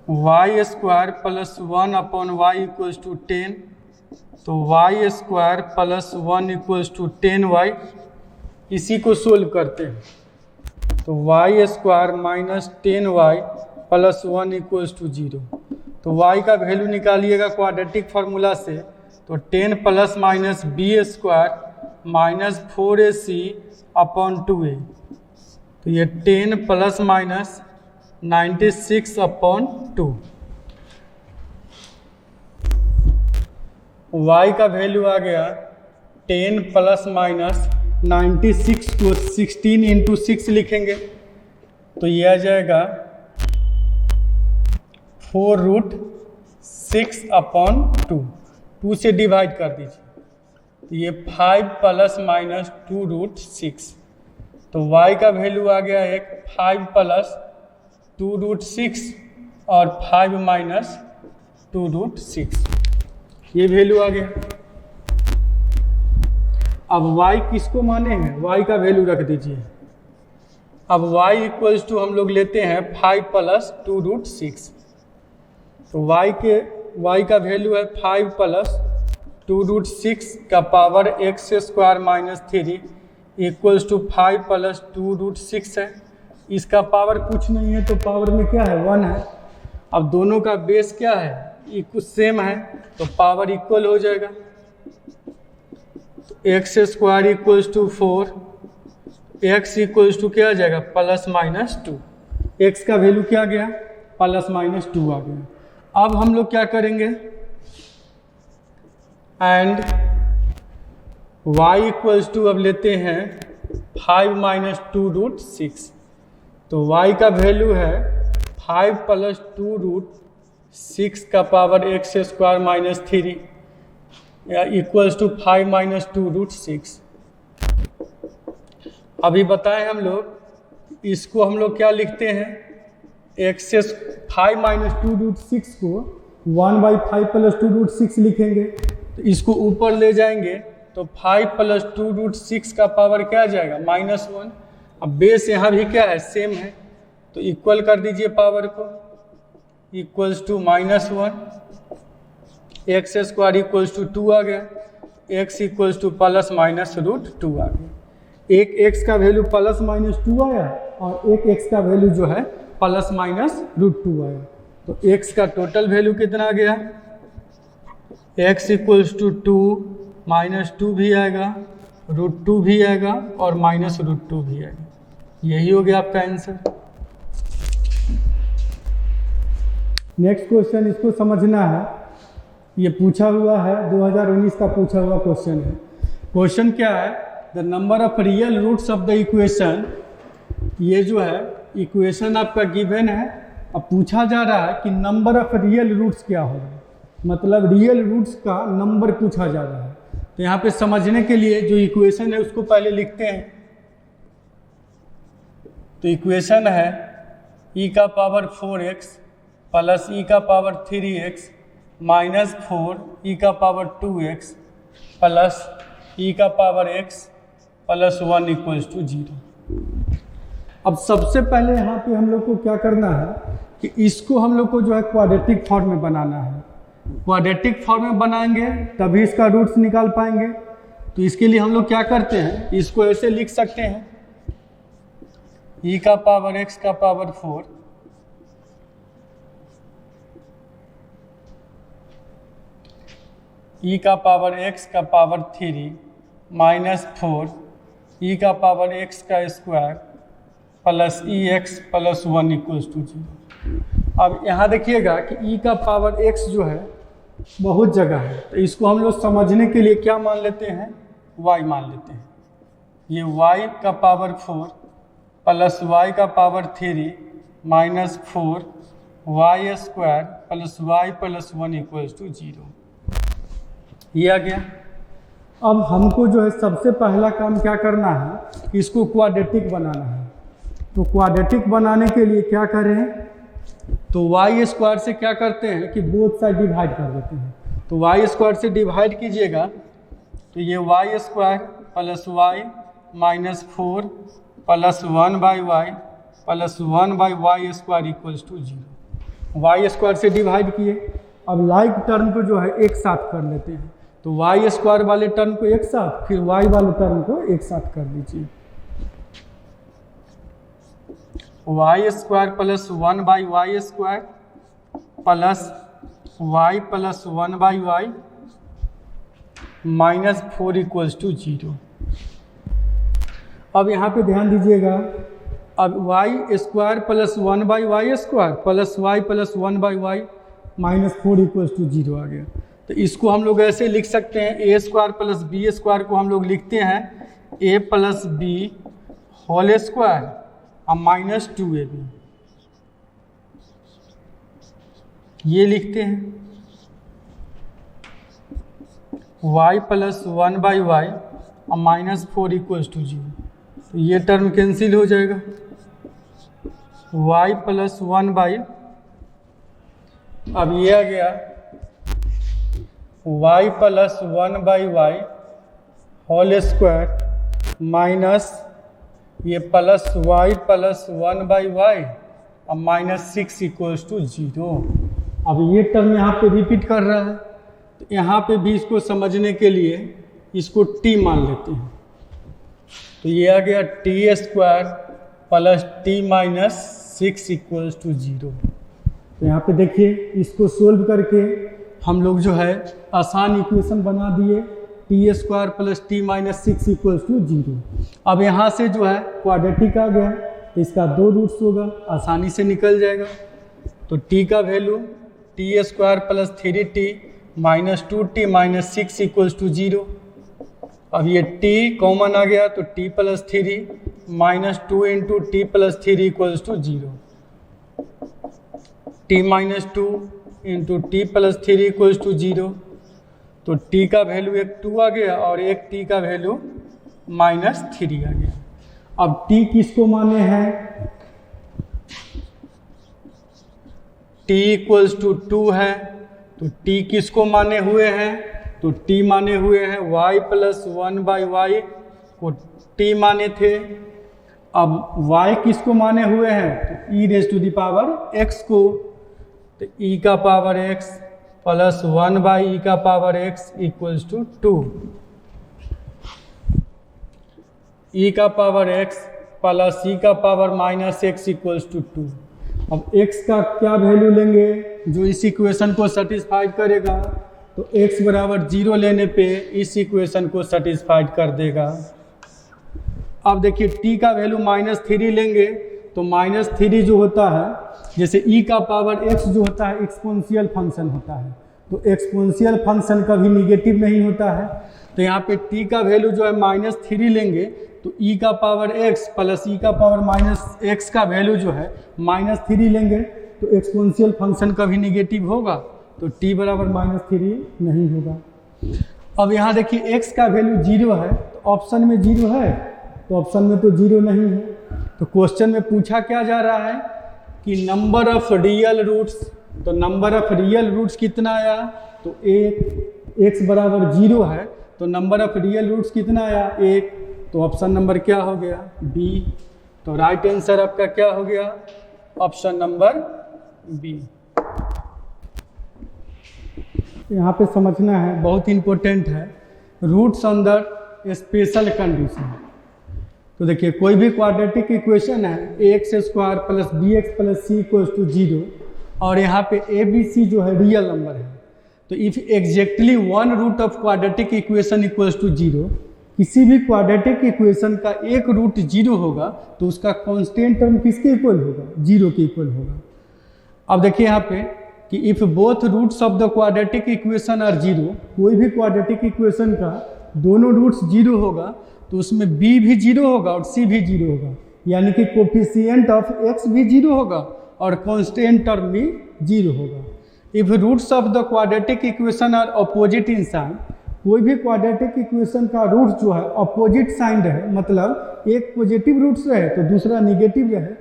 y² plus 1/y equals to 10, तो y² plus 1 equals to 10y। इसी को सोल्व करते हैं, तो y² minus 10y plus 1 equals to 0। तो y का वैल्यू निकालिएगा क्वाड्रेटिक फार्मूला से, तो 10 plus minus b² minus 4ac upon 2a। तो ये 10 प्लस माइनस 96 अपॉन 2। y का वैल्यू आ गया 10 प्लस माइनस 96 को 16 इंटू 6 लिखेंगे, तो ये आ जाएगा 4 रूट 6 अपॉन 2। 2 से डिवाइड कर दीजिए, तो ये 5 प्लस माइनस 2 रूट 6। तो y का वैल्यू आ गया एक 5 प्लस 2 रूट 6 और 5 माइनस 2 रूट 6, ये वैल्यू आ गया। अब y किसको माने हैं, y का वैल्यू रख दीजिए। अब y इक्वल्स टू हम लोग लेते हैं 5 प्लस 2 रूट 6। तो y का वैल्यू है 5 प्लस 2 रूट 6 का power x² minus 3 equals to 5 plus 2 root 6 है। इसका पावर कुछ नहीं है, तो पावर में क्या है 1 है। अब दोनों का बेस क्या है, कुछ सेम है, तो पावर इक्वल हो जाएगा। तो x square equals to 4, x equals to क्या आ जाएगा, +-2। एक्स का वैल्यू क्या गया, +-2 आ गया। अब हम लोग क्या करेंगे, एंड y इक्वल्स टू अब लेते हैं 5 - 2√6। तो y का वैल्यू है 5 + 2√6 का power x square -3 equals to 5 - 2√6। अभी बताएं हम लोग, इसको हम लोग क्या लिखते हैं, एक्स 5 - 2√6 को 1/5 + 2√6 लिखेंगे। तो इसको ऊपर ले जाएंगे तो 5 + 2√6 का पावर क्या आ जाएगा, -1। अब बेस यहाँ भी क्या है, सेम है, तो इक्वल कर दीजिए पावर को, equals to -1, x square equals to 2 आ गया, एक्स इक्वल्स टू +-√2 आ गया। एक एक्स का वैल्यू +-2 आया और एक एक्स का वैल्यू जो है +-√2 आया। तो एक्स का टोटल वैल्यू कितना आ गया, एक्स इक्वल्स टू 2, -2 भी आएगा, √2 भी आएगा और -√2 भी आएगा। यही हो गया आपका आंसर। नेक्स्ट क्वेश्चन, इसको समझना है, ये पूछा हुआ है, 2019 का पूछा हुआ क्वेश्चन है। क्वेश्चन क्या है, the number of real roots of the equation. ये जो है इक्वेशन आपका गिवन है, अब पूछा जा रहा है कि नंबर ऑफ रियल रूट्स क्या होगा, मतलब रियल रूट्स का नंबर पूछा जा रहा है। तो यहाँ पे समझने के लिए जो इक्वेशन है उसको पहले लिखते हैं। तो इक्वेशन है e का पावर 4x प्लस e का पावर 3x माइनस 4 e का पावर 2x प्लस e का power x plus 1 equals to 0। अब सबसे पहले यहाँ पे हम लोग को क्या करना है कि इसको हम लोग को जो है क्वाड्रेटिक फॉर्म में बनाना है। क्वाड्रेटिक फॉर्म में बनाएंगे तभी इसका रूट्स निकाल पाएंगे। तो इसके लिए हम लोग क्या करते हैं, इसको ऐसे लिख सकते हैं, e का पावर x का पावर 4 e का पावर x का पावर 3 माइनस 4 e का पावर x का square plus ex plus 1 equals to 0। अब यहाँ देखिएगा कि e का पावर x जो है बहुत जगह है, तो इसको हम लोग समझने के लिए क्या मान लेते हैं, y मान लेते हैं। ये y का पावर 4 प्लस y का power 3 minus 4 y square plus y plus 1 equals to 0। ये आ गया। अब हमको जो है सबसे पहला काम क्या करना है, इसको क्वाड्रेटिक बनाना है। तो क्वाड्रेटिक बनाने के लिए क्या करें, तो y स्क्वायर से क्या करते हैं कि बोथ साइड डिवाइड कर देते हैं। तो y स्क्वायर से डिवाइड कीजिएगा तो ये y square plus y minus 4 plus 1/y plus 1/y square equals to 0। y square से डिवाइड किए, अब लाइक टर्म को जो है एक साथ कर लेते हैं। तो y स्क्वायर वाले टर्म को एक साथ, फिर y वाले टर्म को एक साथ कर दीजिए। y square plus 1/y square plus y plus 1/y minus 4 equals to 0। अब यहाँ पे ध्यान दीजिएगा, अब y square plus 1/y square plus y plus 1/y minus 4 equals to 0 आ गया। तो इसको हम लोग ऐसे लिख सकते हैं, a square plus b square को हम लोग लिखते हैं a plus b whole square और माइनस 2ab, ये लिखते हैं। y प्लस 1/y और माइनस 4 इक्वल्स टू 0। तो ये टर्म कैंसिल हो जाएगा, y प्लस 1/, अब ये आ गया y plus 1/y whole square minus ये प्लस y प्लस 1/y और माइनस 6 इक्वल्स टू 0। अब ये टर्म यहाँ पे रिपीट कर रहा है, तो यहाँ पे भी इसको समझने के लिए इसको t मान लेते हैं। तो ये आ गया t² plus t minus 6 equals to 0। तो यहाँ पे देखिए इसको सोल्व करके हम लोग जो है आसान इक्वेशन बना दिए, t square plus t minus 6 equals to 0। अब यहाँ से जो है क्वाड्रेटिक आ गया तो इसका 2 रूट्स होगा, आसानी से निकल जाएगा। तो टी का value t square plus 3t minus 2t minus 6 equals to 0। अब ये t कॉमन आ गया तो t plus 3 minus 2 into t plus 3 equals to 0। t minus 2 into t plus 3 equals to 0। तो t का वैल्यू एक 2 आ गया और एक t का वैल्यू माइनस 3 आ गया। अब t किसको माने हैं, t इक्वल्स टू 2 है, तो t किसको माने हुए हैं, तो t माने हुए हैं y प्लस 1/y को t माने थे। अब y किसको माने हुए हैं, तो e raise to the power x को, तो e का पावर x प्लस 1/e का power x equals to 2। e का पावर x प्लस e का power minus x equals to 2। अब x का क्या वैल्यू लेंगे जो इस इक्वेशन को सेटिस्फाइड करेगा, तो x बराबर 0 लेने पे इस इक्वेशन को सेटिस्फाइड कर देगा। अब देखिए t का वैल्यू माइनस 3 लेंगे तो माइनस 3 जो होता है, जैसे e का पावर x जो होता है एक्सपोनेंशियल फंक्शन होता है, तो एक्सपोनेंशियल फंक्शन कभी निगेटिव नहीं होता है। तो यहाँ पे t का वैल्यू जो है माइनस 3 लेंगे तो e का पावर x प्लस e का पावर माइनस x का वैल्यू जो है माइनस 3 लेंगे तो एक्सपोनेंशियल फंक्शन कभी निगेटिव होगा, तो t बराबर माइनस 3 नहीं होगा। अब यहाँ देखिए x का वैल्यू 0 है, तो ऑप्शन में 0 है, तो ऑप्शन में तो 0 नहीं है। तो क्वेश्चन में पूछा क्या जा रहा है कि नंबर ऑफ रियल रूट्स, तो नंबर ऑफ रियल रूट्स कितना आया, तो 1, x बराबर 0 है तो नंबर ऑफ रियल रूट्स कितना आया 1, तो ऑप्शन नंबर क्या हो गया बी। तो राइट आंसर आपका क्या हो गया, ऑप्शन नंबर बी। यहाँ पे समझना है, बहुत इंपॉर्टेंट है, रूट्स अंडर स्पेशल कंडीशन। तो देखिए कोई भी क्वाड्रेटिक इक्वेशन है ax square plus bx plus c equals to 0 और यहाँ पे a b c जो है रियल नंबर है, तो if exactly one root of quadratic equation equals to 0, किसी भी क्वाड्रेटिक इक्वेशन का एक रूट 0 होगा तो उसका कांस्टेंट टर्म किसके इक्वल होगा, 0 के इक्वल होगा। अब देखिए यहाँ पे कि if both roots of the quadratic equation are 0, कोई भी क्वाड्रेटिक इक्वेशन का दोनों रूट्स 0 होगा तो उसमें b भी 0 होगा और c भी 0 होगा, यानी कि कोफिशिएंट ऑफ x भी 0 होगा और कांस्टेंट टर्म भी 0 होगा। If roots of the quadratic equation are opposite in sign, कोई भी क्वाड्रेटिक इक्वेशन का रूट जो है अपोजिट साइन रहे, मतलब एक पॉजिटिव रूट्स रहे तो दूसरा निगेटिव रहे,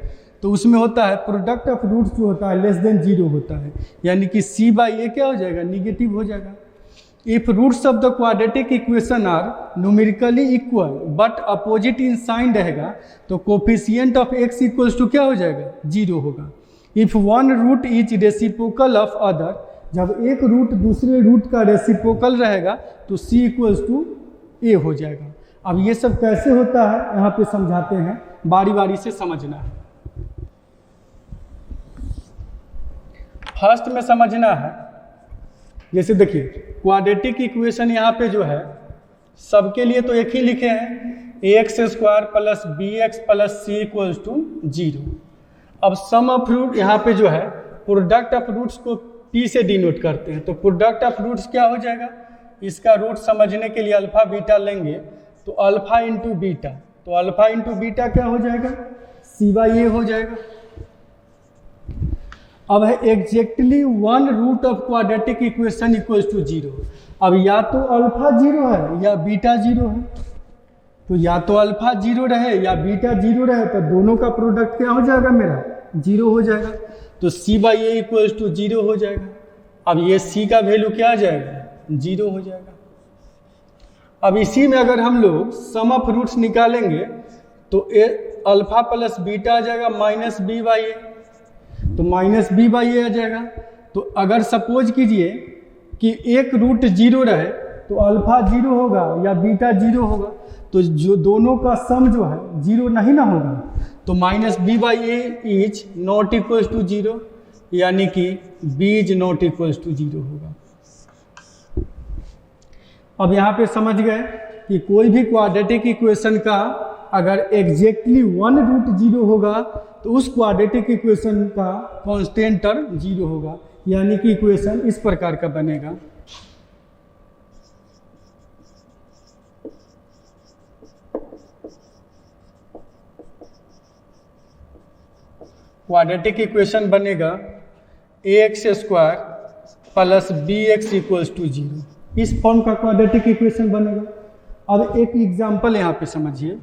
तो उसमें होता है प्रोडक्ट ऑफ रूट्स जो होता है लेस देन 0 होता है, यानी कि c बाई ए क्या हो जाएगा, निगेटिव हो जाएगा। If roots of the quadratic equation are numerically equal but opposite in sign रहेगा तो coefficient of x equals to क्या हो जाएगा, 0 होगा। If one root is reciprocal of other, जब एक रूट दूसरे रूट का रेसिप्रोकल रहेगा तो c इक्वल्स टू a हो जाएगा। अब ये सब कैसे होता है यहाँ पे समझाते हैं, बारी बारी से समझना है। फर्स्ट में समझना है, जैसे देखिए क्वाड्रेटिक इक्वेशन यहाँ पे जो है सबके लिए तो एक ही लिखे हैं, ax square plus bx plus c equals to 0। अब सम ऑफ रूट यहाँ पे जो है प्रोडक्ट ऑफ रूट्स को p से डिनोट करते हैं, तो प्रोडक्ट ऑफ रूट्स क्या हो जाएगा, इसका रूट समझने के लिए अल्फा बीटा लेंगे तो अल्फा इंटू बीटा, तो अल्फा इंटू बीटा क्या हो जाएगा, c बाई ए हो जाएगा। अब है exactly one root of quadratic equation equals to 0। अब या तो अल्फा 0 है या बीटा 0 है, तो या तो अल्फा 0 रहे या बीटा 0 रहे, तो दोनों का प्रोडक्ट क्या हो जाएगा, मेरा 0 हो जाएगा, तो c by a equals to 0 हो जाएगा। अब ये c का वैल्यू क्या आ जाएगा, 0 हो जाएगा। अब इसी में अगर हम लोग सम ऑफ रूट्स निकालेंगे तो अल्फा प्लस बीटा आ जाएगा माइनस बी बाई ए, तो माइनस बी बाई ए आ जाएगा। तो अगर सपोज कीजिए कि एक रूट 0 रहे तो अल्फा 0 होगा या बीटा 0 होगा, तो जो दोनों का सम जो है 0 नहीं ना होगा, तो minus b by a is not equals to 0, यानी कि b is not equals to 0 होगा। अब यहाँ पे समझ गए कि कोई भी क्वाड्रेटिक इक्वेशन का अगर एग्जैक्टली 1 रूट 0 होगा तो उस क्वाड्रेटिक इक्वेशन का कांस्टेंट टर्म 0 होगा, यानी कि इक्वेशन इस प्रकार का बनेगा। क्वाड्रेटिक इक्वेशन बनेगा ax² plus bx equals to 0। इस फॉर्म का क्वाड्रेटिक इक्वेशन बनेगा। अब एक एग्जांपल यहाँ पे समझिए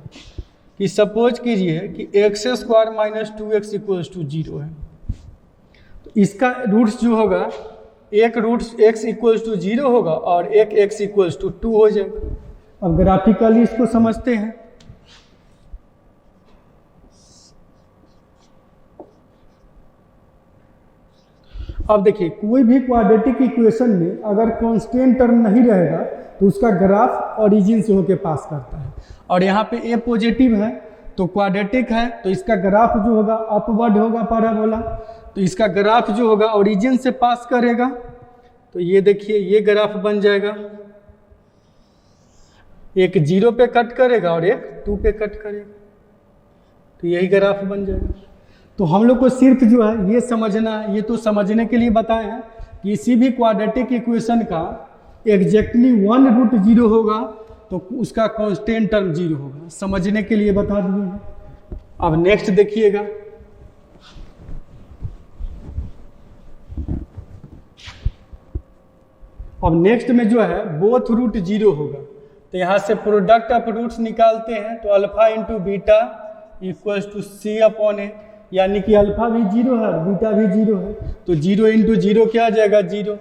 कि सपोज कीजिए कि x² minus 2x equals to 0 है, तो इसका रूट्स जो होगा एक रूट्स x इक्वल्स टू 0 होगा और एक x इक्वल्स टू 2 हो जाएगा। अब ग्राफिकली इसको समझते हैं। अब देखिए कोई भी क्वाड्रेटिक इक्वेशन में अगर कांस्टेंट टर्म नहीं रहेगा तो उसका ग्राफ ओरिजिन से होके पास करता है, और यहाँ पे a पॉजिटिव है तो क्वाड्रेटिक है तो इसका ग्राफ जो होगा अपवर्ड होगा पैराबोला, तो इसका ग्राफ जो होगा ओरिजिन से पास करेगा। तो ये देखिए ये ग्राफ बन जाएगा, एक 0 पे कट करेगा और एक 2 पे कट करेगा, तो यही ग्राफ बन जाएगा। तो हम लोग को सिर्फ जो है ये समझना है, ये तो समझने के लिए बताए हैं कि किसी भी क्वाड्रेटिक इक्वेशन का एग्जैक्टली 1 रूट 0 होगा तो उसका कांस्टेंट टर्म 0 होगा, समझने के लिए बता दिए हैं। अब नेक्स्ट देखिएगा, अब नेक्स्ट में जो है बोथ रूट 0 होगा, तो यहाँ से प्रोडक्ट ऑफ रूट्स निकालते हैं, तो alpha into beta equals to c upon a, यानी कि अल्फा भी 0 है बीटा भी 0 है, तो 0 इंटू 0 क्या आ जाएगा 0,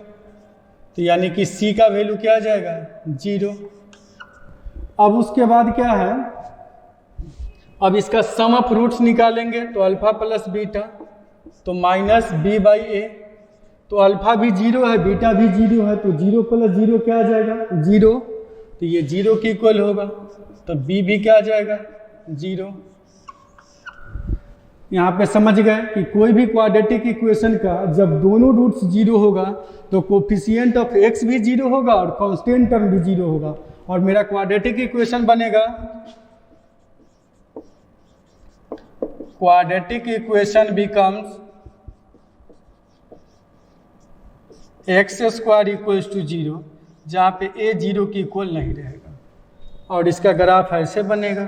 तो यानी कि c का वैल्यू क्या आ जाएगा 0। अब उसके बाद क्या है, अब इसका सम ऑफ रूट्स निकालेंगे, तो अल्फा प्लस बीटा तो माइनस b बाई ए, तो अल्फा भी 0 है बीटा भी 0 है, तो 0 प्लस 0 क्या आ जाएगा 0, तो ये 0 के इक्वल होगा, तो b भी क्या आ जाएगा 0। यहाँ पे समझ गए कि कोई भी क्वाड्रेटिक इक्वेशन का जब दोनों रूट्स 0 होगा तो कोफिशिएंट ऑफ x भी 0 होगा और कांस्टेंट टर्म भी 0 होगा, और मेरा क्वाड्रेटिक इक्वेशन बनेगा, quadratic equation becomes x² equals to 0, जहाँ पे a 0 के इक्वल नहीं रहेगा, और इसका ग्राफ ऐसे बनेगा।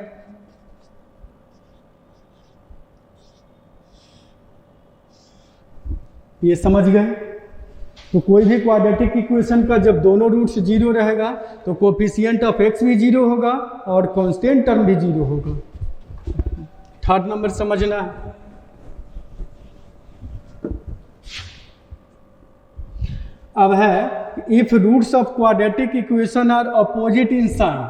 ये समझ गए। तो कोई भी क्वाड्रेटिक इक्वेशन का जब दोनों रूट्स 0 रहेगा तो कोफिशिएंट ऑफ x भी 0 होगा और कांस्टेंट टर्म भी 0 होगा। थर्ड नंबर समझना है, अब है if roots of quadratic equation are opposite in sign.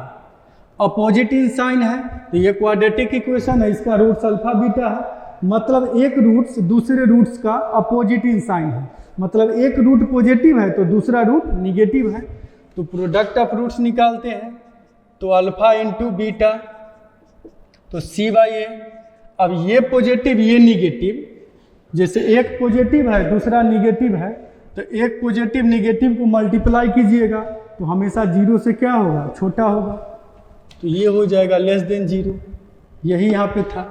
Opposite in sign है तो ये क्वाड्रेटिक इक्वेशन है, इसका रूट्स अल्फा बीटा है, मतलब एक रूट्स दूसरे रूट्स का अपोजिट इन साइन है, मतलब एक रूट पॉजिटिव है तो दूसरा रूट निगेटिव है। तो प्रोडक्ट ऑफ रूट्स निकालते हैं, तो अल्फा इंटू बीटा तो सी बाई ए। अब ये पॉजिटिव ये निगेटिव, जैसे एक पॉजिटिव है दूसरा निगेटिव है, तो एक पॉजिटिव निगेटिव को मल्टीप्लाई कीजिएगा तो हमेशा 0 से क्या होगा छोटा होगा, तो ये हो जाएगा लेस देन 0, यही यहाँ पे था।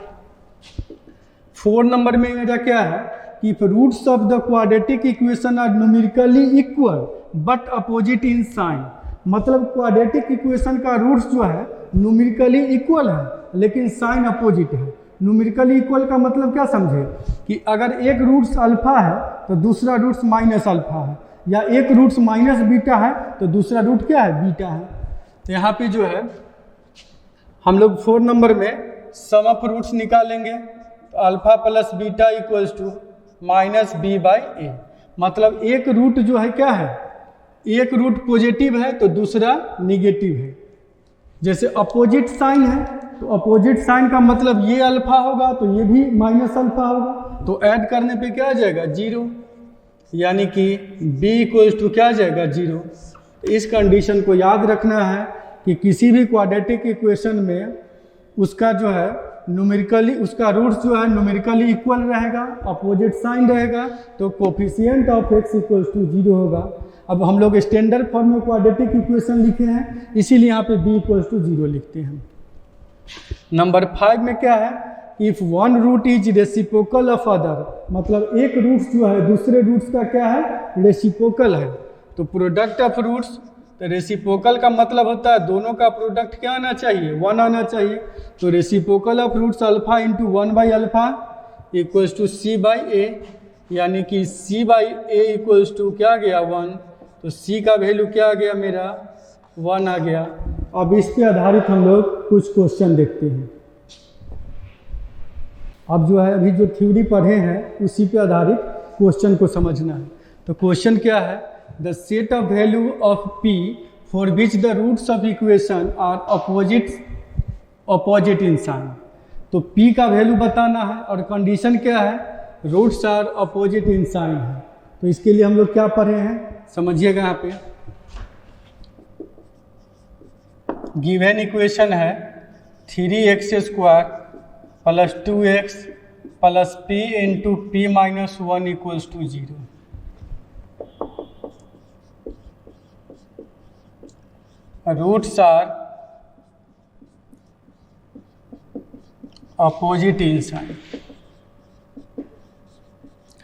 4 नंबर में मेरा क्या है कि if roots of the quadratic equation are numerically equal but opposite in sign, मतलब क्वाड्रेटिक इक्वेशन का रूट्स जो है न्यूमेरिकली इक्वल है लेकिन साइन अपोजिट है। न्यूमेरिकली इक्वल का मतलब क्या समझे कि अगर एक रूट्स अल्फा है तो दूसरा रूट्स माइनस अल्फा है, या एक रूट्स माइनस बीटा है तो दूसरा रूट क्या है बीटा है। तो यहाँ पे जो है हम लोग 4 नंबर में सम ऑफ रूट्स निकालेंगे, तो alpha plus beta equals to minus b by a, मतलब एक रूट जो है क्या है, एक रूट पॉजिटिव है तो दूसरा निगेटिव है। जैसे अपोजिट साइन है तो अपोजिट साइन का मतलब ये अल्फा होगा तो ये भी माइनस अल्फा होगा, तो ऐड करने पे क्या आ जाएगा 0, यानी कि b इक्वल्स टू क्या आ जाएगा 0। तो इस कंडीशन को याद रखना है कि किसी भी क्वाड्रेटिक इक्वेशन में उसका जो है न्यूमेरिकली उसका रूट्स जो है न्यूमेरिकली इक्वल रहेगा, अपोजिट साइन रहेगा, तो coefficient of x equals to 0 होगा। अब हम लोग स्टैंडर्ड फॉर्म में क्वाड्रेटिक इक्वेशन लिखे हैं, इसीलिए यहाँ पे b इक्वल्स टू 0 लिखते हैं। नंबर 5 में क्या है, if one root is reciprocal of other, मतलब एक रूट्स जो है दूसरे रूट्स का क्या है, रेसिप्रोकल है। तो प्रोडक्ट ऑफ रूट्स, तो रेसिप्रोकल का मतलब होता है दोनों का प्रोडक्ट क्या आना चाहिए, 1 आना चाहिए। तो reciprocal of roots alpha into 1 by alpha equals to c by a, यानी कि c by a equals to क्या आ गया 1, तो सी का वैल्यू क्या आ गया मेरा 1 आ गया। अब इस पे आधारित हम लोग कुछ क्वेश्चन देखते हैं। अब जो है अभी जो थ्योरी पढ़े हैं उसी पे आधारित क्वेश्चन को समझना है। तो क्वेश्चन क्या है, the set of value of p for which the roots of equation are opposite in sign. तो p का वैल्यू बताना है और कंडीशन क्या है, roots are opposite in sign है। तो इसके लिए हम लोग क्या पढ़े हैं समझिएगा। यहाँ पे गिवन इक्वेशन है 3x² plus 2x plus p into p minus 1 equals to 0। Roots are opposite in sign.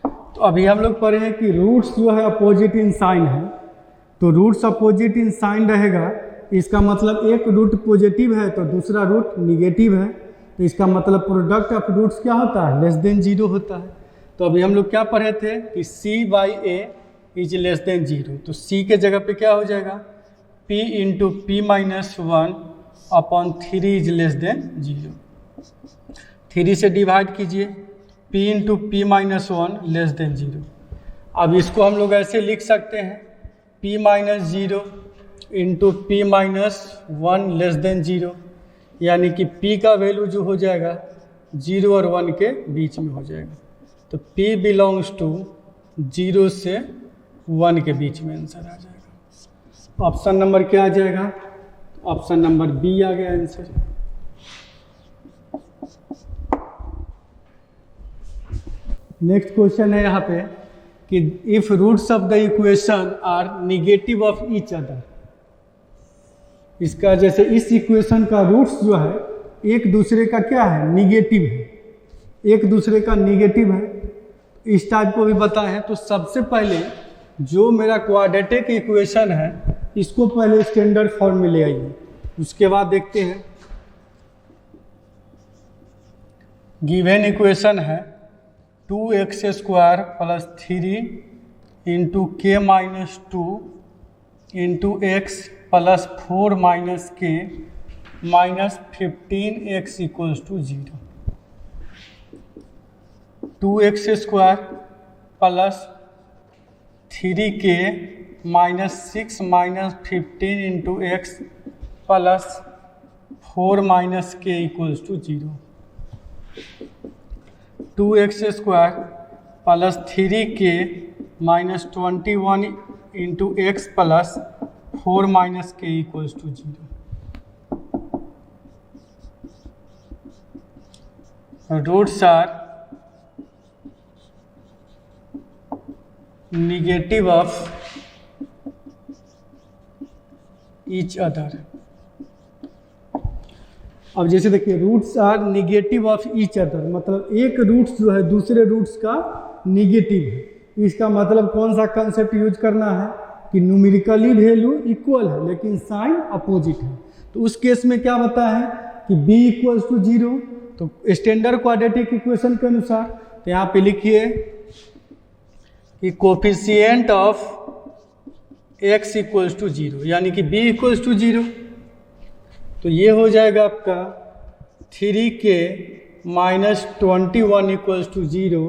तो अभी हम लोग पढ़े हैं कि रूट्स जो है अपोजिट इन साइन है। तो रूट्स अपोजिट इन साइन रहेगा, इसका मतलब एक रूट पॉजिटिव है तो दूसरा रूट निगेटिव है। तो इसका मतलब प्रोडक्ट ऑफ रूट्स क्या होता है, लेस देन 0 होता है। तो अभी हम लोग क्या पढ़े थे कि c by a is less than 0। तो c के जगह पे क्या हो जाएगा, p into P minus 1 upon 3 is less than 0। 3 से डिवाइड कीजिए, p into P minus 1 less than 0। अब इसको हम लोग ऐसे लिख सकते हैं p minus 0 into P minus 1 less than 0, यानी कि p का वैल्यू जो हो जाएगा 0 और 1 के बीच में हो जाएगा। तो p बिलोंग्स टू 0 से 1 के बीच में आंसर आ जाएगा। ऑप्शन नंबर क्या आ जाएगा, ऑप्शन नंबर बी आ गया आंसर। नेक्स्ट क्वेश्चन है यहाँ पे कि if roots of the equation are negative of each other. इसका जैसे इस इक्वेशन का रूट्स जो है एक दूसरे का क्या है, निगेटिव है, एक दूसरे का निगेटिव है। इस टाइप को भी बताए हैं। तो सबसे पहले जो मेरा क्वाड्रेटिक इक्वेशन है इसको पहले स्टैंडर्ड फॉर्म में ले आइए, उसके बाद देखते हैं। गिवन इक्वेशन है 2x² plus 3 into k minus 2 into x plus 4 minus k minus 15x equals to 0। 2x² plus 3k minus 6 minus 15 into x plus 4 minus k equals to 0। 2x² plus 3k minus 21 into x plus 4 minus k equals to 0। Roots are negative of each other. अब जैसे देखिए roots are negative of each other, मतलब एक roots जो है दूसरे roots का negative है। इसका मतलब कौन सा कंसेप्ट यूज करना है कि न्यूमेरिकली वैल्यू इक्वल है लेकिन साइन अपोजिट है। तो उस केस में क्या होता है कि b इक्वल्स टू 0। तो स्टैंडर्ड क्वाड्रेटिक इक्वेशन के अनुसार तो यहाँ पे लिखिए कि coefficient of x equals to 0, यानी कि b इक्वल्स टू 0। तो ये हो जाएगा आपका 3k माइनस 21 इक्वल्स टू 0।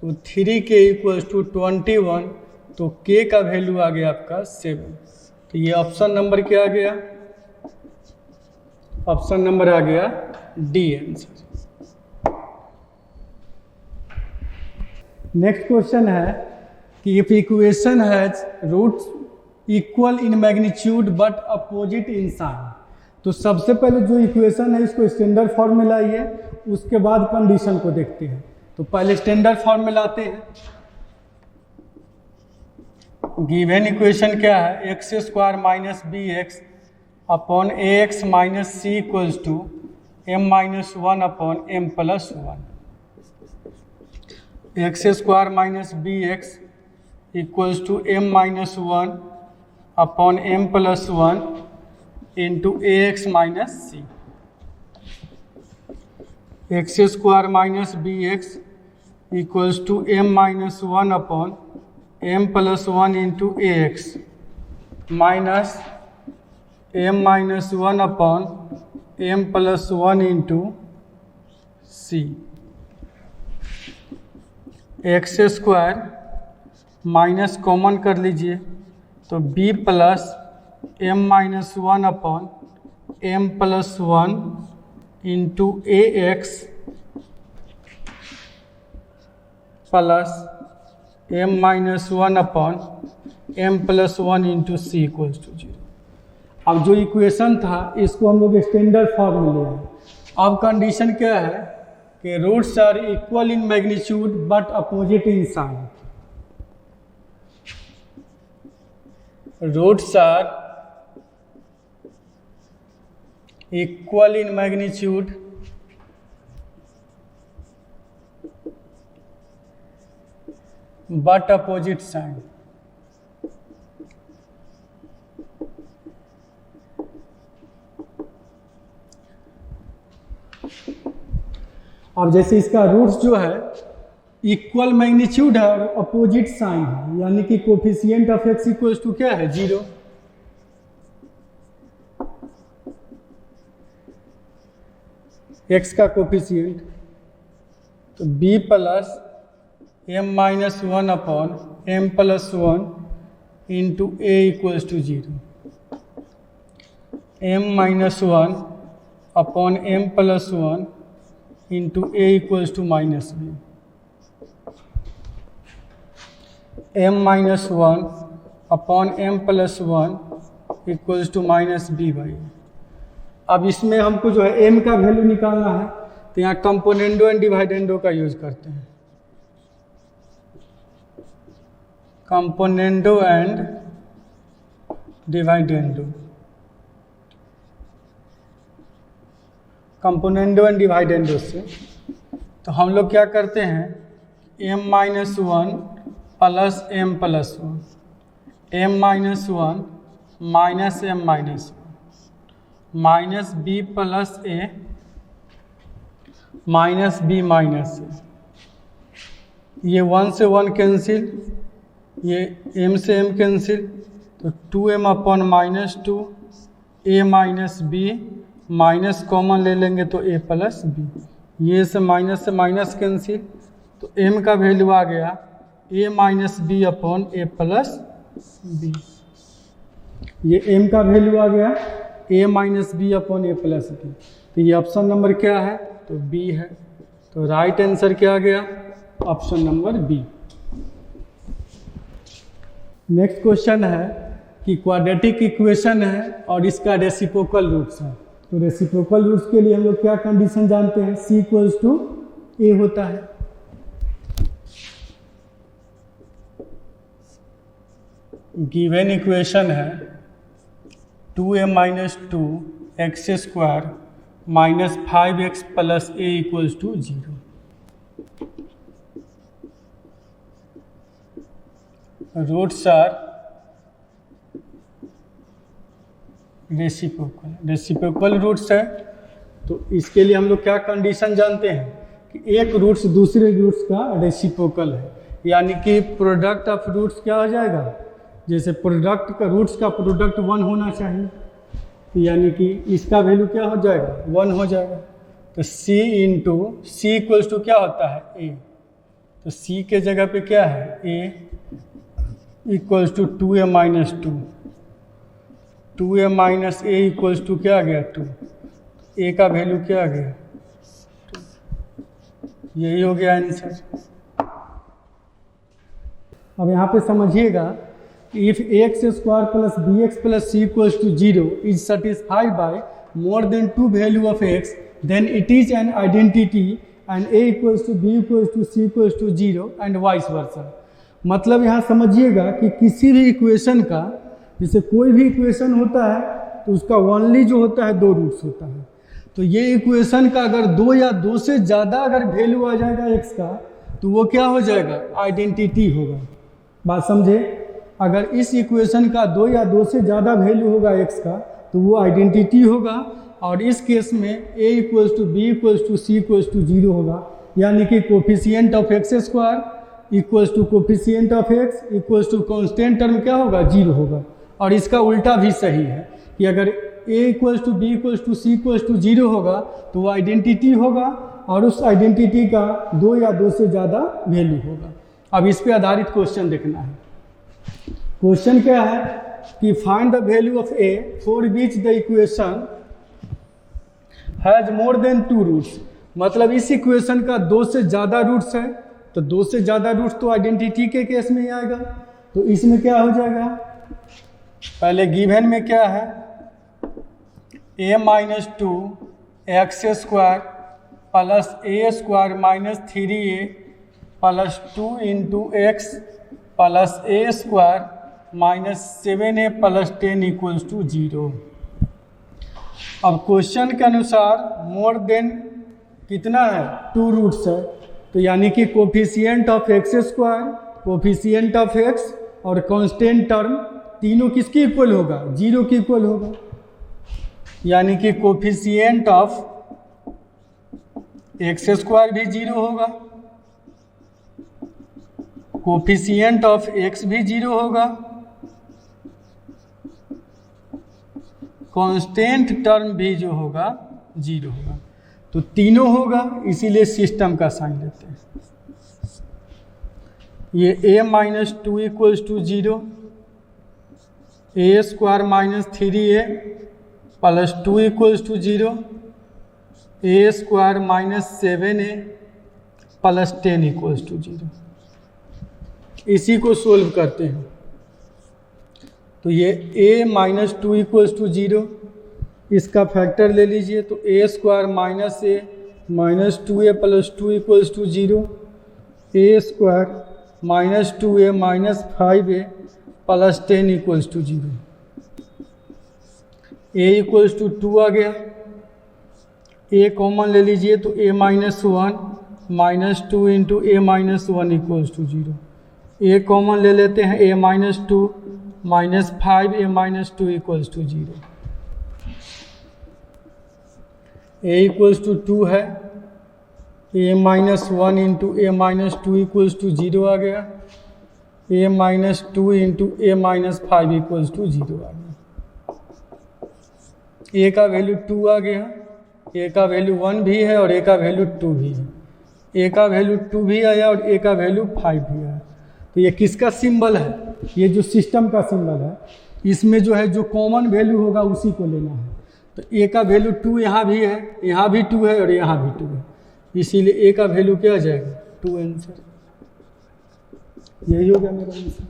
तो 3k इक्वल्स टू 21, तो k का वैल्यू आ गया आपका 7। तो ये ऑप्शन नंबर क्या आ गया, ऑप्शन नंबर आ गया डी आंसर। नेक्स्ट क्वेश्चन है कि if equation has roots equal in magnitude but opposite in sign. तो सबसे पहले जो इक्वेशन है इसको स्टैंडर्ड फॉर्म में लाइए, उसके बाद कंडीशन को देखते हैं। तो पहले स्टैंडर्ड फॉर्म में लाते हैं। गिवन इक्वेशन क्या है, x square minus b x upon a x minus c equals to m minus one upon m plus one. X square minus b x equals to m minus one upon m plus one into a x minus c. X square minus b x equals to m minus one upon m plus one into a x minus M minus one upon m plus one into c. X square minus common कर लीजिए तो b plus m minus one upon m plus one into a x plus m minus one upon m plus one into c equals to zero. अब जो equation था इसको हम लोग standard form में ले आए। अब कंडीशन क्या है कि roots are equal in magnitude but opposite in sign. Roots are equal in magnitude but opposite sign। अब जैसे इसका रूट्स जो है इक्वल मैग्नीट्यूड है और अपोजिट साइन है, यानी कि coefficient of x equals to क्या है, जीरो। एक्स का कोफिशिएंट तो b plus m minus one upon m plus one into a equals to zero. M minus one upon m plus one into a equals to minus b. M minus one upon m plus one equals to minus b by. अब इसमें हमको जो है M का value निकालना है तो यहाँ कंपोनेंडो एंड डिवाइडेंडो का यूज करते हैं। Componendo and dividendo. Componendo and dividendo से तो हम लोग क्या करते हैं, M minus one plus M plus one, M minus one minus M minus one minus B plus A minus B minus A. ये वन से वन कैंसिल, ये m से m कैंसिल तो 2m upon minus two, A minus B minus common ले लेंगे तो a plus B. ये से माइनस कैंसिल तो m का वैल्यू आ गया a minus b upon a plus B. ये m का वैल्यू आ गया a minus b upon a plus b. तो ये ऑप्शन नंबर क्या है, तो बी है। तो राइट आंसर क्या आ गया, option number B. Next question है कि क्वाड्रेटिक इक्वेशन है और इसका रेसिप्रोकल रूट्स है। तो रेसिप्रोकल रूट्स के लिए हम लोग क्या कंडीशन जानते हैं, c इक्वल्स टू ए होता है। गिवन इक्वेशन है 2a minus two x square minus 5x plus a equals to zero. Roots are reciprocal roots है। तो इसके लिए हम लोग क्या कंडीशन जानते हैं कि एक रूट्स दूसरे रूट्स का रेसिप्रोकल है, यानी कि प्रोडक्ट ऑफ रूट्स क्या हो जाएगा, जैसे प्रोडक्ट का रूट्स का प्रोडक्ट 1 होना चाहिए, यानी कि इसका वैल्यू क्या हो जाएगा, 1 हो जाएगा। तो c into c equals to क्या होता है, a। तो c के जगह पे क्या है, a equals to 2a minus two, 2a minus a equals to क्या आ गया 2, a का वैल्यू क्या आ गया 2। यही हो गया आंसर। अब यहाँ पे समझिएगा, if x square plus b x plus c equals to zero is satisfied by more than 2 value of x, then it is an identity and a equals to b equals to c equals to 0 and vice versa. मतलब यहाँ समझिएगा कि किसी भी equation का, जैसे कोई भी इक्वेशन होता है तो उसका ओनली जो होता है 2 रूट्स होता है। तो ये इक्वेशन का अगर 2 या 2 से ज़्यादा अगर वैल्यू आ जाएगा x का तो वो क्या हो जाएगा, आइडेंटिटी होगा। बात समझे, अगर इस इक्वेशन का 2 या 2 से ज़्यादा वैल्यू होगा x का तो वो आइडेंटिटी होगा, और इस केस में a equals to b equals to c equals to 0 होगा, यानी कि coefficient of x square equals to coefficient of x equals to constant term क्या होगा, 0 होगा। और इसका उल्टा भी सही है कि अगर a equals to b equals to c equals to 0 होगा तो वो आइडेंटिटी होगा, और उस आइडेंटिटी का 2 या 2 से ज़्यादा वैल्यू होगा। अब इस पे आधारित क्वेश्चन देखना है। क्वेश्चन क्या है कि find the value of a for which the equation has more than 2 roots. मतलब इस इक्वेशन का 2 से ज़्यादा रूट्स है, तो 2 से ज़्यादा रूट्स तो आइडेंटिटी के केस में ही आएगा। तो इसमें क्या हो जाएगा, पहले गिवन में क्या है, a minus 2 x square plus a square minus 3a plus 2 into x plus a square minus 7a plus 10 equals to 0। अब क्वेश्चन के अनुसार मोर देन कितना है, 2 रूट्स है, तो यानी कि coefficient of x square, coefficient of x और कांस्टेंट टर्म तीनों किसके इक्वल होगा, 0 के इक्वल होगा। यानी कि कोफिशिएंट ऑफ एक्स स्क्वायर भी 0 होगा, कोफिशिएंट ऑफ एक्स भी 0 होगा, कांस्टेंट टर्म भी जो होगा 0 होगा। तो तीनों होगा, इसीलिए सिस्टम का साइन लेते हैं। ये a minus 2 equals to 0, A square minus 3a plus 2 equals to 0, A square minus 7a plus 10 equals to 0। इसी को सोल्व करते हैं। तो ये a माइनस 2 इक्वल्स टू 0, इसका फैक्टर ले लीजिए, तो ए square minus a minus 2a plus 2 equals to 0, A square minus 2a minus 5a plus 10 equals to 0। a equals to 2 आ गया, a कॉमन ले लीजिए, तो a minus 1 minus 2 into A minus 1 equals to 0। a common ले लेते हैं, a minus 2 minus 5a minus 2 equals to 0। a equals to 2 है, a minus 1 into A minus 2 equals to 0 आ गया, a minus 2 into A minus 5 equals to 0 आ गया। a का value 2 आ गया, a का वैल्यू 1 भी है और a का वैल्यू 2 भी है, a का वैल्यू 2 भी आया और a का वैल्यू 5 भी आया। तो ये किसका सिंबल है, ये जो सिस्टम का सिंबल है, इसमें जो है जो कॉमन वैल्यू होगा उसी को लेना है। तो a का वैल्यू 2 यहाँ भी है, यहाँ भी 2 है और यहाँ भी 2 है, इसीलिए a का वैल्यू क्या आ जाएगा, 2 आंसर। यही हो गया मेरा आंसर।